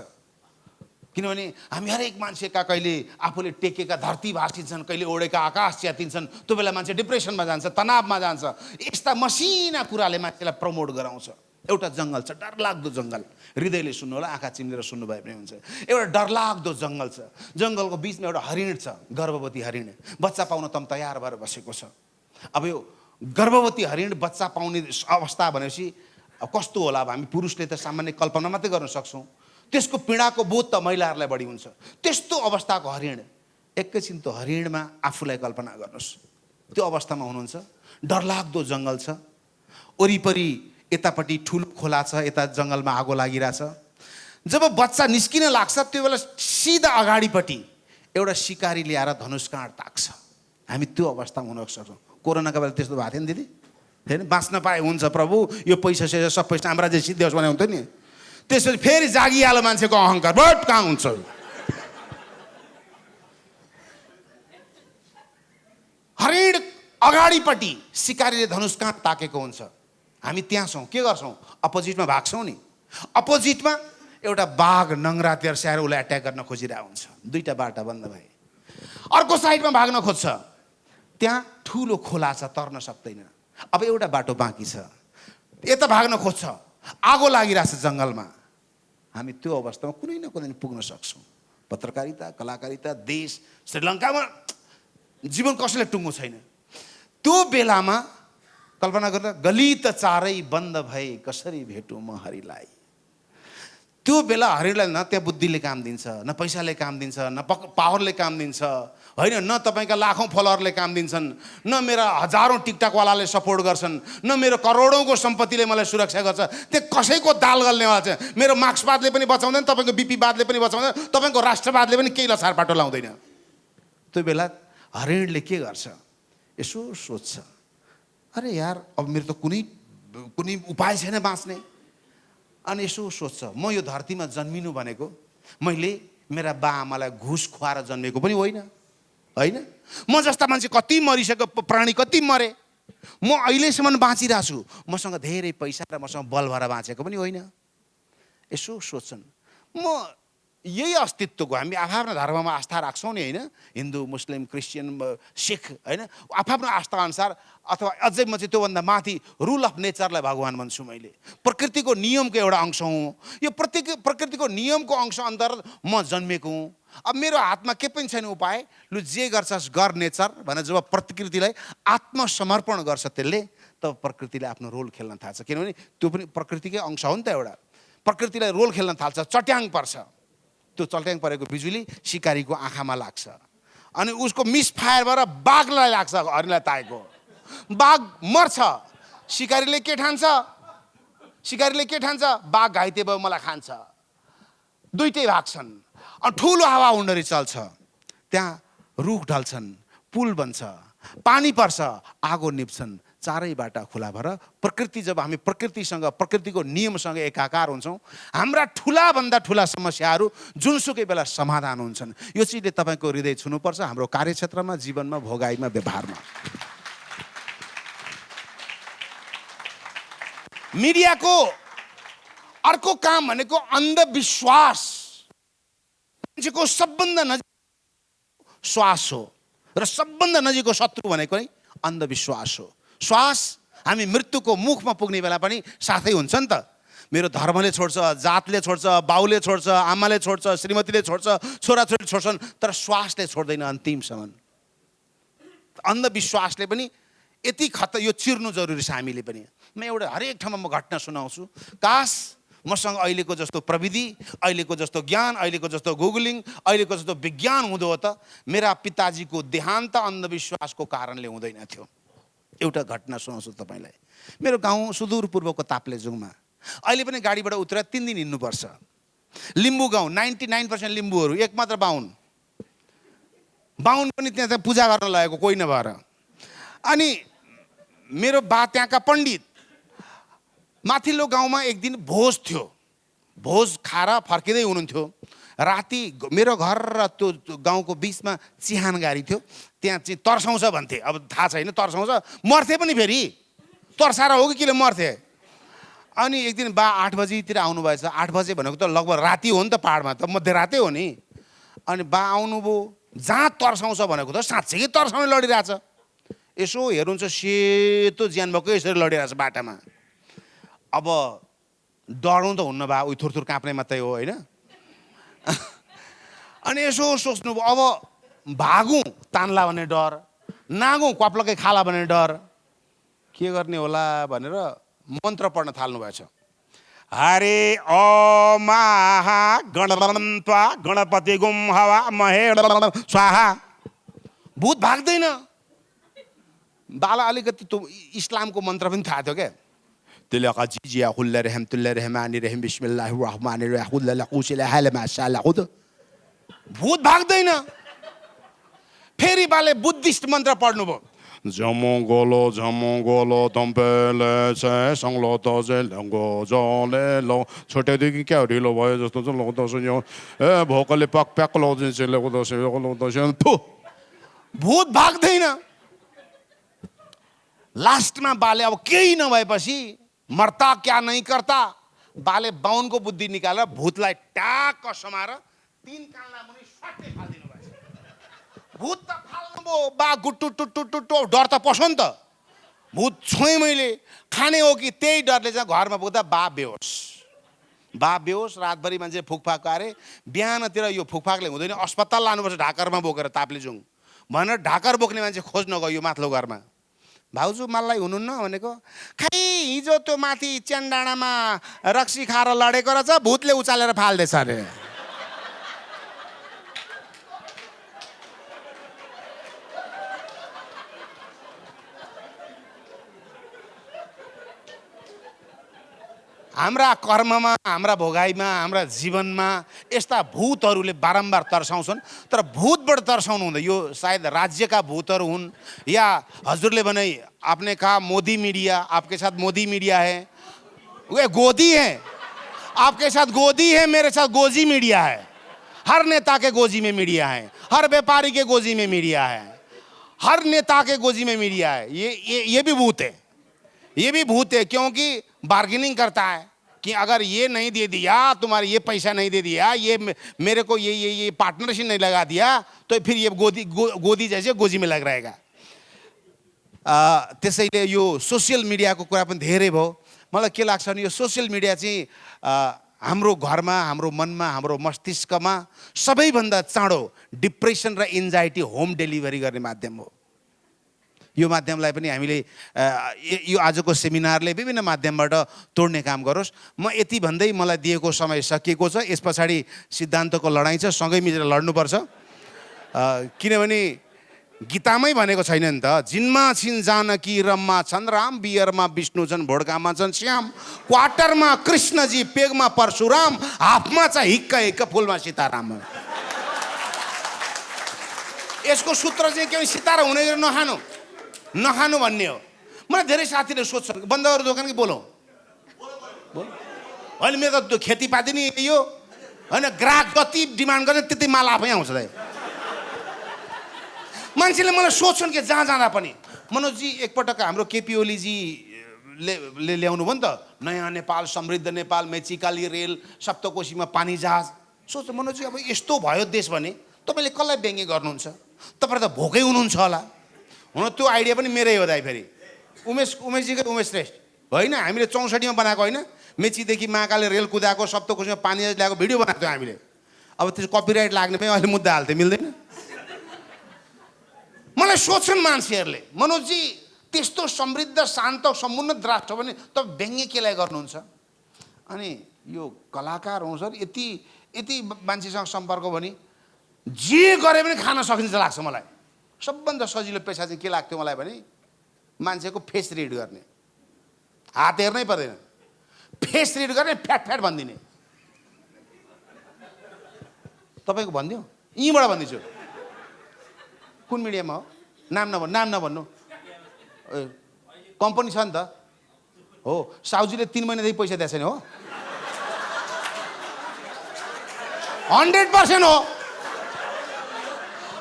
किनभने हामी हरेक मान्छेका कहिले आफूले टेकेका धरती भाँचिन्छन्, कहिले ओडेका आकाश च्यातिन्छन्। त्यो बेला मान्छे डिप्रेसनमा जान्छ, तनावमा जान्छ। यस्ता मसिना कुराले मान्छेलाई प्रमोट गराउँछ। एउटा जङ्गल छ, डरलाग्दो जङ्गल, हृदयले सुन्नु होला, आँखा चिम्लेर सुन्नुभए पनि हुन्छ। एउटा डरलाग्दो जङ्गल छ, जङ्गलको बिचमा एउटा हरिण छ, गर्भवती हरिण, बच्चा पाउन तम तयार भएर बसेको छ। अब यो गर्भवती हरिण बच्चा पाउने अवस्था भनेपछि अब कस्तो होला? अब हामी पुरुषले त सामान्य कल्पना मात्रै गर्न सक्छौँ। त्यसको पीडाको बोध त महिलाहरूलाई बढी हुन्छ। त्यस्तो अवस्थाको हरिण, एकैछिन त्यो हरिणमा आफूलाई कल्पना गर्नुहोस्, त्यो अवस्थामा हुनुहुन्छ। डरलाग्दो जङ्गल छ, वरिपरि यतापट्टि ठुलो खोला छ, यता जङ्गलमा आगो लागिरहेछ। जब बच्चा निस्किन लाग्छ त्यो बेला सिधा अगाडिपट्टि एउटा सिकारी ल्याएर धनुष काँड ताक्छ। हामी त्यो अवस्थामा हुन सक्छौँ। कोरोनाको बेला त्यस्तो भएको थियो नि दिदी, होइन? बाँच्न पाए हुन्छ प्रभु, यो पैसा सबै सबै साम्राज्य सिद्धियोस् भने हुन्थ्यो नि। त्यसपछि फेरि जागिहाल्यो मान्छेको अहङ्कार, बट कहाँ हुन्छ? हरिण अगाडिपट्टि सिकारीले धनुष काँड ताकेको हुन्छ। हामी त्यहाँ छौँ, के गर्छौँ? अपोजिटमा भाग्छौँ नि। अपोजिटमा एउटा बाघ नङ्ग्रा तेर्स्याएर उसलाई एट्याक गर्न खोजिरहेको हुन्छ। दुईटा बाटा बन्द भए। अर्को साइडमा भाग्न खोज्छ, त्यहाँ ठुलो खोला छ, तर्न सक्दैन। अब एउटा बाटो बाँकी छ, यता भाग्न खोज्छ, आगो लागिरहेछ जङ्गलमा। हामी त्यो अवस्थामा कुनै न कुनै पुग्न सक्छौँ। पत्रकारिता, कलाकारिता, देश, श्रीलङ्कामा जीवन कसैलाई टुङ्गो छैन। त्यो बेलामा कल्पना गर्दा गली त चारै बन्द भए, कसरी भेटौँ म हरिलाई। त्यो बेला हरिणलाई न त्यहाँ बुद्धिले काम दिन्छ, न पैसाले काम दिन्छ, न पावरले काम दिन्छ, होइन? न तपाईँका लाखौँ फलोअरले काम दिन्छन्, न मेरा हजारौँ टिकटकवालाले सपोर्ट गर्छन्, न मेरो करोडौँको सम्पत्तिले मलाई सुरक्षा गर्छ। त्यो कसैको दाल गल्नेवाला चाहिँ मेरो मार्क्सवादले पनि बचाउँदैन, तपाईँको बिपीवादले पनि बचाउँदैन, तपाईँको राष्ट्रवादले पनि केही लछार पाटो लाउँदैन। त्यो बेला हरिणले के गर्छ? यसो सोच्छ, अरे यार अब मेरो त कुनै उपाय छैन बाँच्ने। अनि यसो सोच्छ, म यो धरतीमा जन्मिनु भनेको मैले मेरा बाआमालाई घुस खुवाएर जन्मेको पनि होइन, होइन? म जस्ता मान्छे कति मरिसक्यो, प्राणी कति मरे, म अहिलेसम्म बाँचिरहेको छु। मसँग धेरै पैसा र मसँग बल भएर बाँचेको पनि होइन। यसो सोच्छन्, म यही अस्तित्वको हामी आफ्ना धर्ममा आस्था राख्छौँ नि होइन, हिन्दू मुस्लिम क्रिस्चियन सिख होइन, आफ्नो आस्था अनुसार। अथवा अझै म चाहिँ त्योभन्दा माथि रुल अफ नेचरलाई भगवान् भन्छु मैले, प्रकृतिको नियमको एउटा अंश हुँ। यो प्रकृतिको नियमको अंश अन्तर्गत म जन्मेको हुँ। अब मेरो हातमा के पनि छैन उपाय, लु जे गर्छस् गर नेचर भनेर जब प्रकृतिलाई आत्मसमर्पण गर्छ त्यसले, तब प्रकृतिले आफ्नो रोल खेल्न थाल्छ। किनभने त्यो पनि प्रकृतिकै अंश हो नि त एउटा। प्रकृतिलाई रोल खेल्न थाल्छ, चट्याङ पर्छ, त्यो चट्याङ परेको बिजुली शिकारीको आँखामा लाग्छ अनि उसको मिसफायर भएर बाघलाई लाग्छ, हरिणलाई ताएको, बाघ मर्छ। शिकारीले के ठान्छ? बाघ घाइते भयो मलाई खान्छ। दुईटै भाग्छन् अनि ठुलो हावाहुन्डरी चल्छ, त्यहाँ रुख ढल्छन्, पुल बन्छ, पानी पर्छ, आगो निप्छन्, चारैबाट खुला भएर प्रकृति। जब हामी प्रकृतिसँग प्रकृतिको नियमसँग एकाकार हुन्छौँ, हाम्रा ठुलाभन्दा ठुला समस्याहरू जुनसुकै बेला समाधान हुन्छन्। यो चिजले तपाईँको हृदय छुनुपर्छ हाम्रो कार्यक्षेत्रमा, जीवनमा, भोगाइमा, व्यवहारमा। मिडियाको अर्को काम भनेको अन्धविश्वास। मान्छेको सबभन्दा नजिक श्वास हो र सबभन्दा नजिकको शत्रु भनेको नै अन्धविश्वास हो। श्वास हामी मृत्युको मुखमा पुग्ने बेला पनि साथै हुन्छ नि त। मेरो धर्मले छोड्छ, जातले छोड्छ, बाउले छोड्छ, आमाले छोड्छ, श्रीमतीले छोड्छ, छोराछोरी छोड्छन्, तर श्वासले छोड्दैन अन्तिमसम्म। अन्धविश्वासले पनि यति यो चिर्नु जरुरी छ हामीले पनि। म एउटा हरेक ठाउँमा म घटना सुनाउँछु। काश मसँग अहिलेको जस्तो प्रविधि, अहिलेको जस्तो ज्ञान, अहिलेको जस्तो गुगलिङ, अहिलेको जस्तो विज्ञान हुँदो हो त मेरा पिताजीको देहान्त अन्धविश्वासको कारणले हुँदैन थियो। एउटा घटना सुनाउँछु तपाईँलाई। मेरो गाउँ सुदूरपूर्वको ताप्लेजुङमा अहिले पनि गाडीबाट उत्रेर 3 दिन हिँड्नुपर्छ। लिम्बू गाउँ, 99% लिम्बूहरू, एक मात्र बाहुन पनि त्यहाँ पूजा गर्न लागेको कोही नभएर। अनि मेरो बा त्यहाँका पण्डित। माथिल्लो गाउँमा एक दिन भोज थियो, भोज खाएर फर्किँदै हुनुहुन्थ्यो। राति मेरो घर र त्यो गाउँको बिचमा चिहान गाडी थियो, त्यहाँ चाहिँ तर्साउँछ भन्थे। अब थाहा छैन तर्साउँछ, मर्थे पनि फेरि, तर्साएर हो कि किन मर्थे। अनि एक दिन बा 8 बजीतिर आउनुभएछ। 8 बजे भनेको त लगभग राति हो नि त, पाहाडमा त मध्यरातै हो नि। अनि बा आउनुभयो, जहाँ तर्साउँछ भनेको त साँच्चै तर्साउने लडिरहेछ। यसो हेर्नुहुन्छ सेतो ज्यान भएको यसरी लडिरहेछ बाटामा। अब डराउनु त हुन्न बा, उही थुरथुर काँप्ने मात्रै हो होइन। अनि यसो सोच्नुभयो अब भागौँ तान्ला भन्ने डर, नागौँ क्वाप्लकै खाला भन्ने डर, के गर्ने होला भनेर मन्त्र पढ्न थाल्नु भएछ। हरे ओ महा गणपन्त्वा गणपति गुम हवा महे स्वाहा। भूत भाग्दैन। बाला अलिकति त्यो इस्लामको मन्त्र पनि थाहा थियो क्या। तिलका जिजिया हुल्ला रहम तुल्ला रहमानी रहिम बिस्मिल्लाहिर रहमानिर रहिम हुल्ला कुसिला हाल माशाल्लाह खुद। भूत भाग्दैन। फेरि बाले बुद्धिस्ट मन्त्र पढ्नुभयो। जमो गोलो तम्पेले से संगलो तजे लंगो जले लो छोटेदेखि क्या ढिलो भयो जस्तो चाहिँ लो दस यो ए भोकले पक प्याक लो चाहिँ लो दस थु। भूत भाग्दैन। लास्टमा बाले अब केही नभएपछि मर्ता क्या नहीं करता, बाले बाहुनको बुद्धि निकालेर भूतलाई टाक समाएर 3 कानला मुनि सट्टै फाल्दिनु भएछ। भूत त फाल्नुभयो, बा गुट्टु टुट्टु टुट्टु डर त पस्यो नि त। भूत छोएँ मैले, खाने हो कि त्यही डरले चाहिँ घरमा पुग्दा बा बेहोस। रातभरि मान्छे फुकफाक गरे। बिहानतिर यो फुकफाकले हुँदैन, अस्पताल लानुपर्छ ढाकरमा बोकेर ताप्लेजुङ भनेर ढाकर बोक्ने मान्छे खोज्न गयो माथिल्लो घरमा। भाउजू मलाई हुनुहुन्न भनेको, खै हिजो त्यो माथि च्यानडाँडामा रक्सी खाएर लडेको रहेछ, भूतले उचालेर फाल्दैछ अरे। हाम्रा कर्ममा, हाम्रा भोगाइमा, हाम्रा जीवनमा यस्ता भूतहरूले बारम्बार तर्साउँछन्। तर भूतबाट तर्साउनु हुँदैन। यो सायद राज्यका भूतहरू हुन्, या हजुरले भने आपने कहा मोदी मीडिया, आपके साथ मोदी मीडिया है, वे गोदी है, आपके साथ गोदी है, मेरे साथ गोजी मीडिया है। हर नेता के गोजी में मीडिया है, हर व्यापारी के गोजी में मीडिया है, हर नेता के गोजी में मीडिया है। ये भी भूत है, ये भी भूत है, क्योंकि बार्गेनिंग करता है, कि अगर ये नहीं दे दिया, तुम्हारे ये पैसा नहीं दे दिया, ये मेरे को ये पार्टनरशिप नहीं लगा दिया, तो फिर ये गोदी जैसे गोजी में लग रहेगा। त्यसैले यो सोसियल मिडियाको कुरा पनि धेरै भयो। मलाई के लाग्छ भने यो सोसियल मिडिया चाहिँ हाम्रो घरमा, हाम्रो मनमा, हाम्रो मस्तिष्कमा सबैभन्दा चाँडो डिप्रेसन र एन्जाइटी होम डेलिभरी गर्ने माध्यम हो। यो माध्यमलाई पनि हामीले यो आजको सेमिनारले विभिन्न माध्यमबाट तोड्ने काम गरोस्। म यति भन्दै मलाई दिएको समय सकिएको छ। यस पछाडि सिद्धान्तको लडाइँ छ, सँगै मिलेर लड्नुपर्छ। किनभने गीतामै भनेको छैन नि त, जिनमा छिन् जानकी रममा छन् राम, बियरमा विष्णु छन् भोड्कामा छन् श्याम, क्वार्टरमा कृष्णजी, पेगमा परशुराम, हाफमा चाहिँ हिक्क हिक्क फुलमा सीताराम। यसको सूत्र चाहिँ के, सितारा हुने गरी नखानु भन्ने हो। मलाई धेरै साथीले सोध्छन् बन्द गरेर दोकान कि बोलौँ होइन, मेरो त खेतीपाती नि यो होइन, ग्राहक जति डिमान्ड गर्ने त्यति माल आफै आउँछ दाइ। मान्छेले मलाई सोध्छन् कि जहाँ जाँदा पनि, मनोजजी एकपटक हाम्रो केपी ओलीजीले ल्याउनु भयो नि त नयाँ नेपाल, समृद्ध नेपाल, मेचिकाली रेल, सप्तकोशीमा पानी जहाज। सोच मनोजजी अब यस्तो भयो देश भने तपाईँले कसलाई व्यङ्ग्य गर्नुहुन्छ? तपाईँ त भोकै हुनुहुन्छ होला। हुन त्यो आइडिया पनि मेरै हो दाइ। फेरि उमेशजीकै उमेश श्रेष्ठ होइन, हामीले 64 मा बनाएको होइन, मेचीदेखि महाकाली रेल कुदाएको, सप्तकोशीमा पानी ल्याएको भिडियो बनाएको थियो हामीले। अब त्यो कपिराइट लाग्ने पनि अहिले मुद्दा हाल्थ्यो, मिल्दैन। मलाई सोध्छन् मान्छेहरूले, मनोजजी त्यस्तो समृद्ध शान्त समुन्नत राष्ट्र भने तपाईँ व्यङ्ग्य केलाई गर्नुहुन्छ? अनि यो कलाकार हुँ सर, यति मान्छेसँग सम्पर्क भने जे गरे पनि खान सकिन्छ लाग्छ मलाई। सबभन्दा सजिलो पेसा चाहिँ के लाग्थ्यो मलाई भने मान्छेको फेस रिड गर्ने। हात हेर्नै पर्दैन, फेस रिड गर्ने, फ्याट फ्याट भनिदिने। तपाईँको भनिदियो, यहीँबाट भनिदिन्छु। कुन मिडियामा हो? नाम नभन्नु। कम्पनी छ नि त हो। साउजीले 3 महिनादेखि पैसा दिएको छैन हो। 100% हो।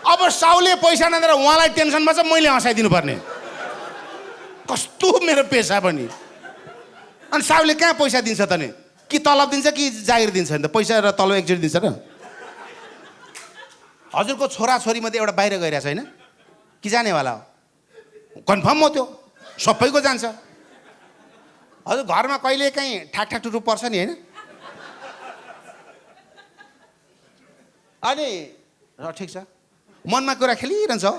अब साउले पैसा नदिएर उहाँलाई टेन्सनमा छ, मैले हँसाइदिनु पर्ने। कस्तो मेरो पेसा पनि। अनि साउले कहाँ पैसा दिन्छ त नि? कि तलब दिन्छ कि जागिर दिन्छ नि त? पैसा र तलब एकचोटि दिन्छ र? हजुरको छोराछोरी मध्ये एउटा बाहिर गइरहेछ होइन कि जानेवाला हो? कन्फर्म हो, त्यो सबैको जान्छ। हजुर घरमा कहिले काहीँ ठाकठाक टुटु पर्छ नि होइन? अनि ठिक छ, मनमा कुरा खेलिरहन्छ हो।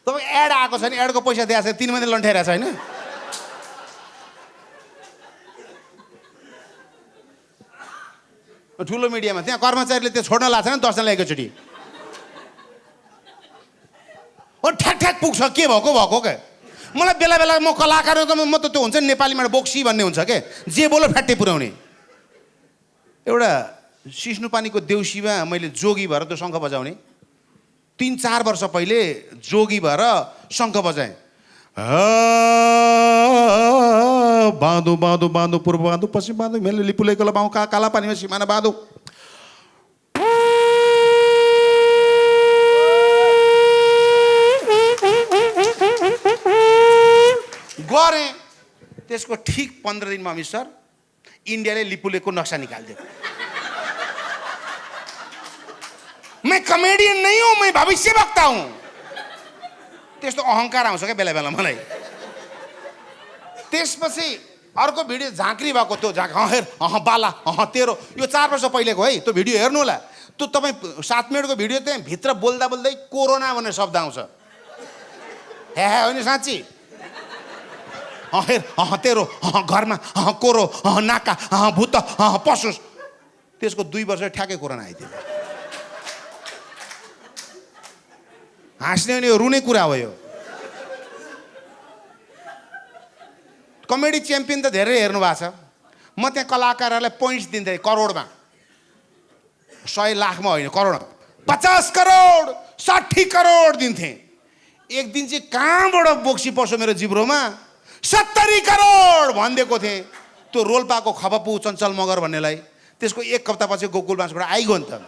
तपाईँ एड आएको छ नि, एडको पैसा दिएको छ, 3 महिना लन्ठाइरहेको छ होइन? ठुलो मिडियामा त्यहाँ कर्मचारीले त्यो छोड्न लाग्छ नि 10 जनालाई एकैचोटि। ठ्याक ठ्याक पुग्छ, के भएको क्या। मलाई बेला बेला म कलाकार म त त्यो हुन्छ नि नेपालीमा बोक्सी भन्ने हुन्छ के, जे बोलो फ्याट्टै पुर्याउने। एउटा सिस्नुपानीको देउसीमा मैले जोगी भएर त्यो शङ्ख बजाउने 3-4 वर्ष पहिले जोगी भएर शङ्ख बजाएँ। बाँधो बाँधो बाँधो पूर्व बाँधो पश्चिम बाँधो मैले लिपुले कला बाँउ काला पानीमा सिमाना बाँधो। गरेँ। त्यसको ठीक 15 दिनमा अमित सर इन्डियाले लिपुलेको नक्सा निकालिदियो। मैं कमेडियन नहीं हूं, मैं भविष्य वक्ता हूं। त्यस्तो अहंकार आउँछ क्या बेला बेला मलाई। त्यसपछि अर्को भिडियो झाँक्री भएको, त्यो हेर बाला तेरो, यो 4 वर्ष पहिलेको है, त्यो भिडियो हेर्नु होला। त्यो तपाईँ 7 मिनटको भिडियो त्यहाँ भित्र बोल्दा बोल्दै कोरोना भन्ने शब्द आउँछ। हे होइन साँच्ची। हेर तेरो घरमा कोरो नाका भूत पसोस। त्यसको 2 वर्ष ठ्याक्कै कोरोना आइदियो। हाँस्ने भने रुने कुरा हो यो। कमेडी च्याम्पियन त धेरै हेर्नु भएको छ। म त्यहाँ कलाकारहरूलाई पोइन्ट्स दिन्थेँ करोडमा, 100 लाखमा होइन, करोडमा 50 करोड 60 करोड दिन्थेँ। एक दिन चाहिँ कहाँबाट बोक्सी पर्छ मेरो जिब्रोमा, 70 करोड भनिदिएको थिएँ। त्यो रोल्पाको खपपु चञ्चल मगर भन्नेलाई। त्यसको 1 हप्तापछि गोकुल बाँसबाट आइगयो नि त।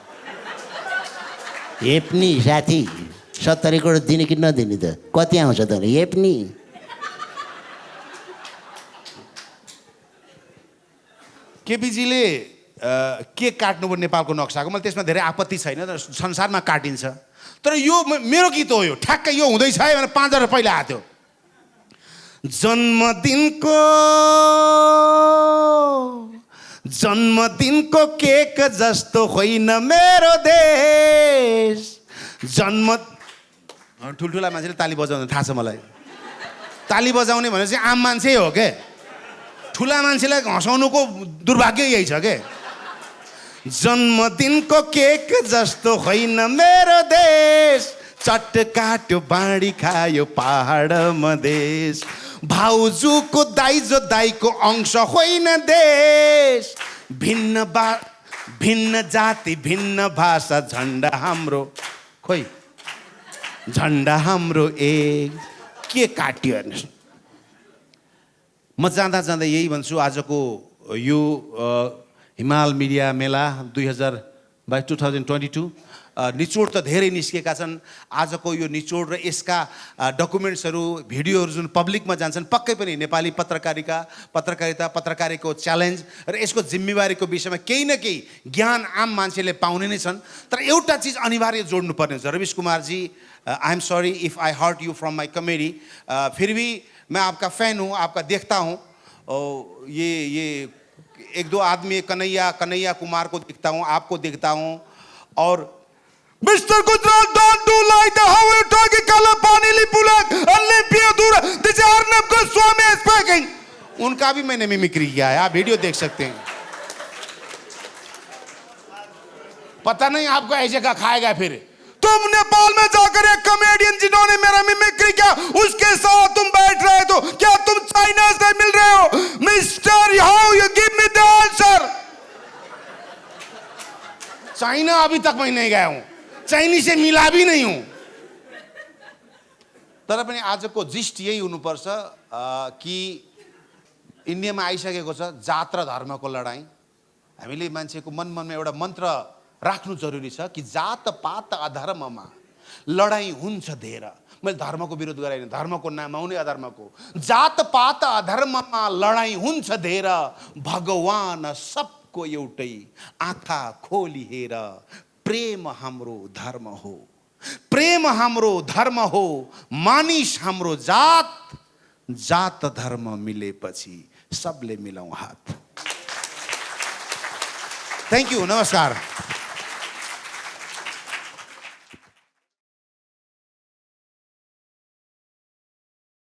हेप्नी साथी 70 करोड दिने कि नदिने त कति आउँछ त ए पनि केपीजीले के काट्नु पर्ने नेपालको नक्साको मलाई त्यसमा धेरै आपत्ति छैन तर संसारमा काटिन्छ तर यो मेरो गीत हो यो ठ्याक्कै यो हुँदैछ है भनेर 5 हजार पहिला आएको थियो जन्मदिनको केक जस्तो होइन मेरो देश ठुल्ठुला मान्छेले ताली बजाउने थाहा छ मलाई ताली बजाउने भने चाहिँ आम मान्छे हो के ठुला मान्छेलाई हँसाउनुको दुर्भाग्य यही छ के जन्मदिनको केक जस्तो होइन मेरो देश चट्ट काट्यो बाँडी खायो पहाड मधेस भाउजूको दाइजो दाइको अंश होइन देश भिन्न जाति भिन्न भाषा झन्डा हाम्रो खोइ झन्डा हाम्रो एक के काट्यो हेर्नुहोस् म जाँदा जाँदा यही भन्छु आजको यो हिमाल मिडिया मेला 2022 निचोड त धेरै निस्केका छन् आजको यो निचोड र यसका डकुमेन्ट्सहरू भिडियोहरू जुन पब्लिकमा जान्छन् पक्कै पनि नेपाली पत्रकारिताको च्यालेन्ज र यसको जिम्मेवारीको विषयमा केही न केही ज्ञान आम मान्छेले पाउने नै छन् तर एउटा चिज अनिवार्य जोड्नु पर्ने हुन्छ रविश कुमारजी I am sorry if I hurt you from my comedy फिर भी मैं आपका फैन हूँ आपका देखता हूँ ये एक दो आदमी कन्हैया कुमार को देखता हूँ आपको देखता हूँ और Mr. Gujarat, don't do like that. How are you talking? Kala Panili Pulak, Olympia Dura. This is Arnab Goswami speaking. उनका भी मैंने मिमिक्री किया है आप वीडियो देख सकते हैं पता नहीं आपको ऐसे का खाएगा फिर तुम नेपाल में जाकर एक कॉमेडियन जिन्होंने मेरा मिमिक्री किया उसके साथ तुम बैठ रहे तो क्या तुम चाइना से मिल रहे हो mister how you give me the answer China अभी तक मैं नहीं गया हूं चाइनीज से मिला भी नहीं हूं तर पनि आजको जिस्ट यही हुनुपर्छ कि इन्डियामा आइसकेको छ जात र धर्मको लडाई हामीले मान्छेको मनमनमा एउटा मन्त्र राख्नु जरुरी छ कि जात पात अधर्ममा लडाई हुन्छ धेर मैले धर्मको विरोध गरेन धर्मको नाममा आउने अधर्मको जात पात अधर्ममा लडाई हुन्छ धेर भगवान सबको एउटै आँखा खोली हेर प्रेम हाम्रो धर्म हो प्रेम हाम्रो धर्म हो मानिस हाम्रो जात धर्म मिलेपछि सबले मिलाउँ हात थ्याङ्क यू नमस्कार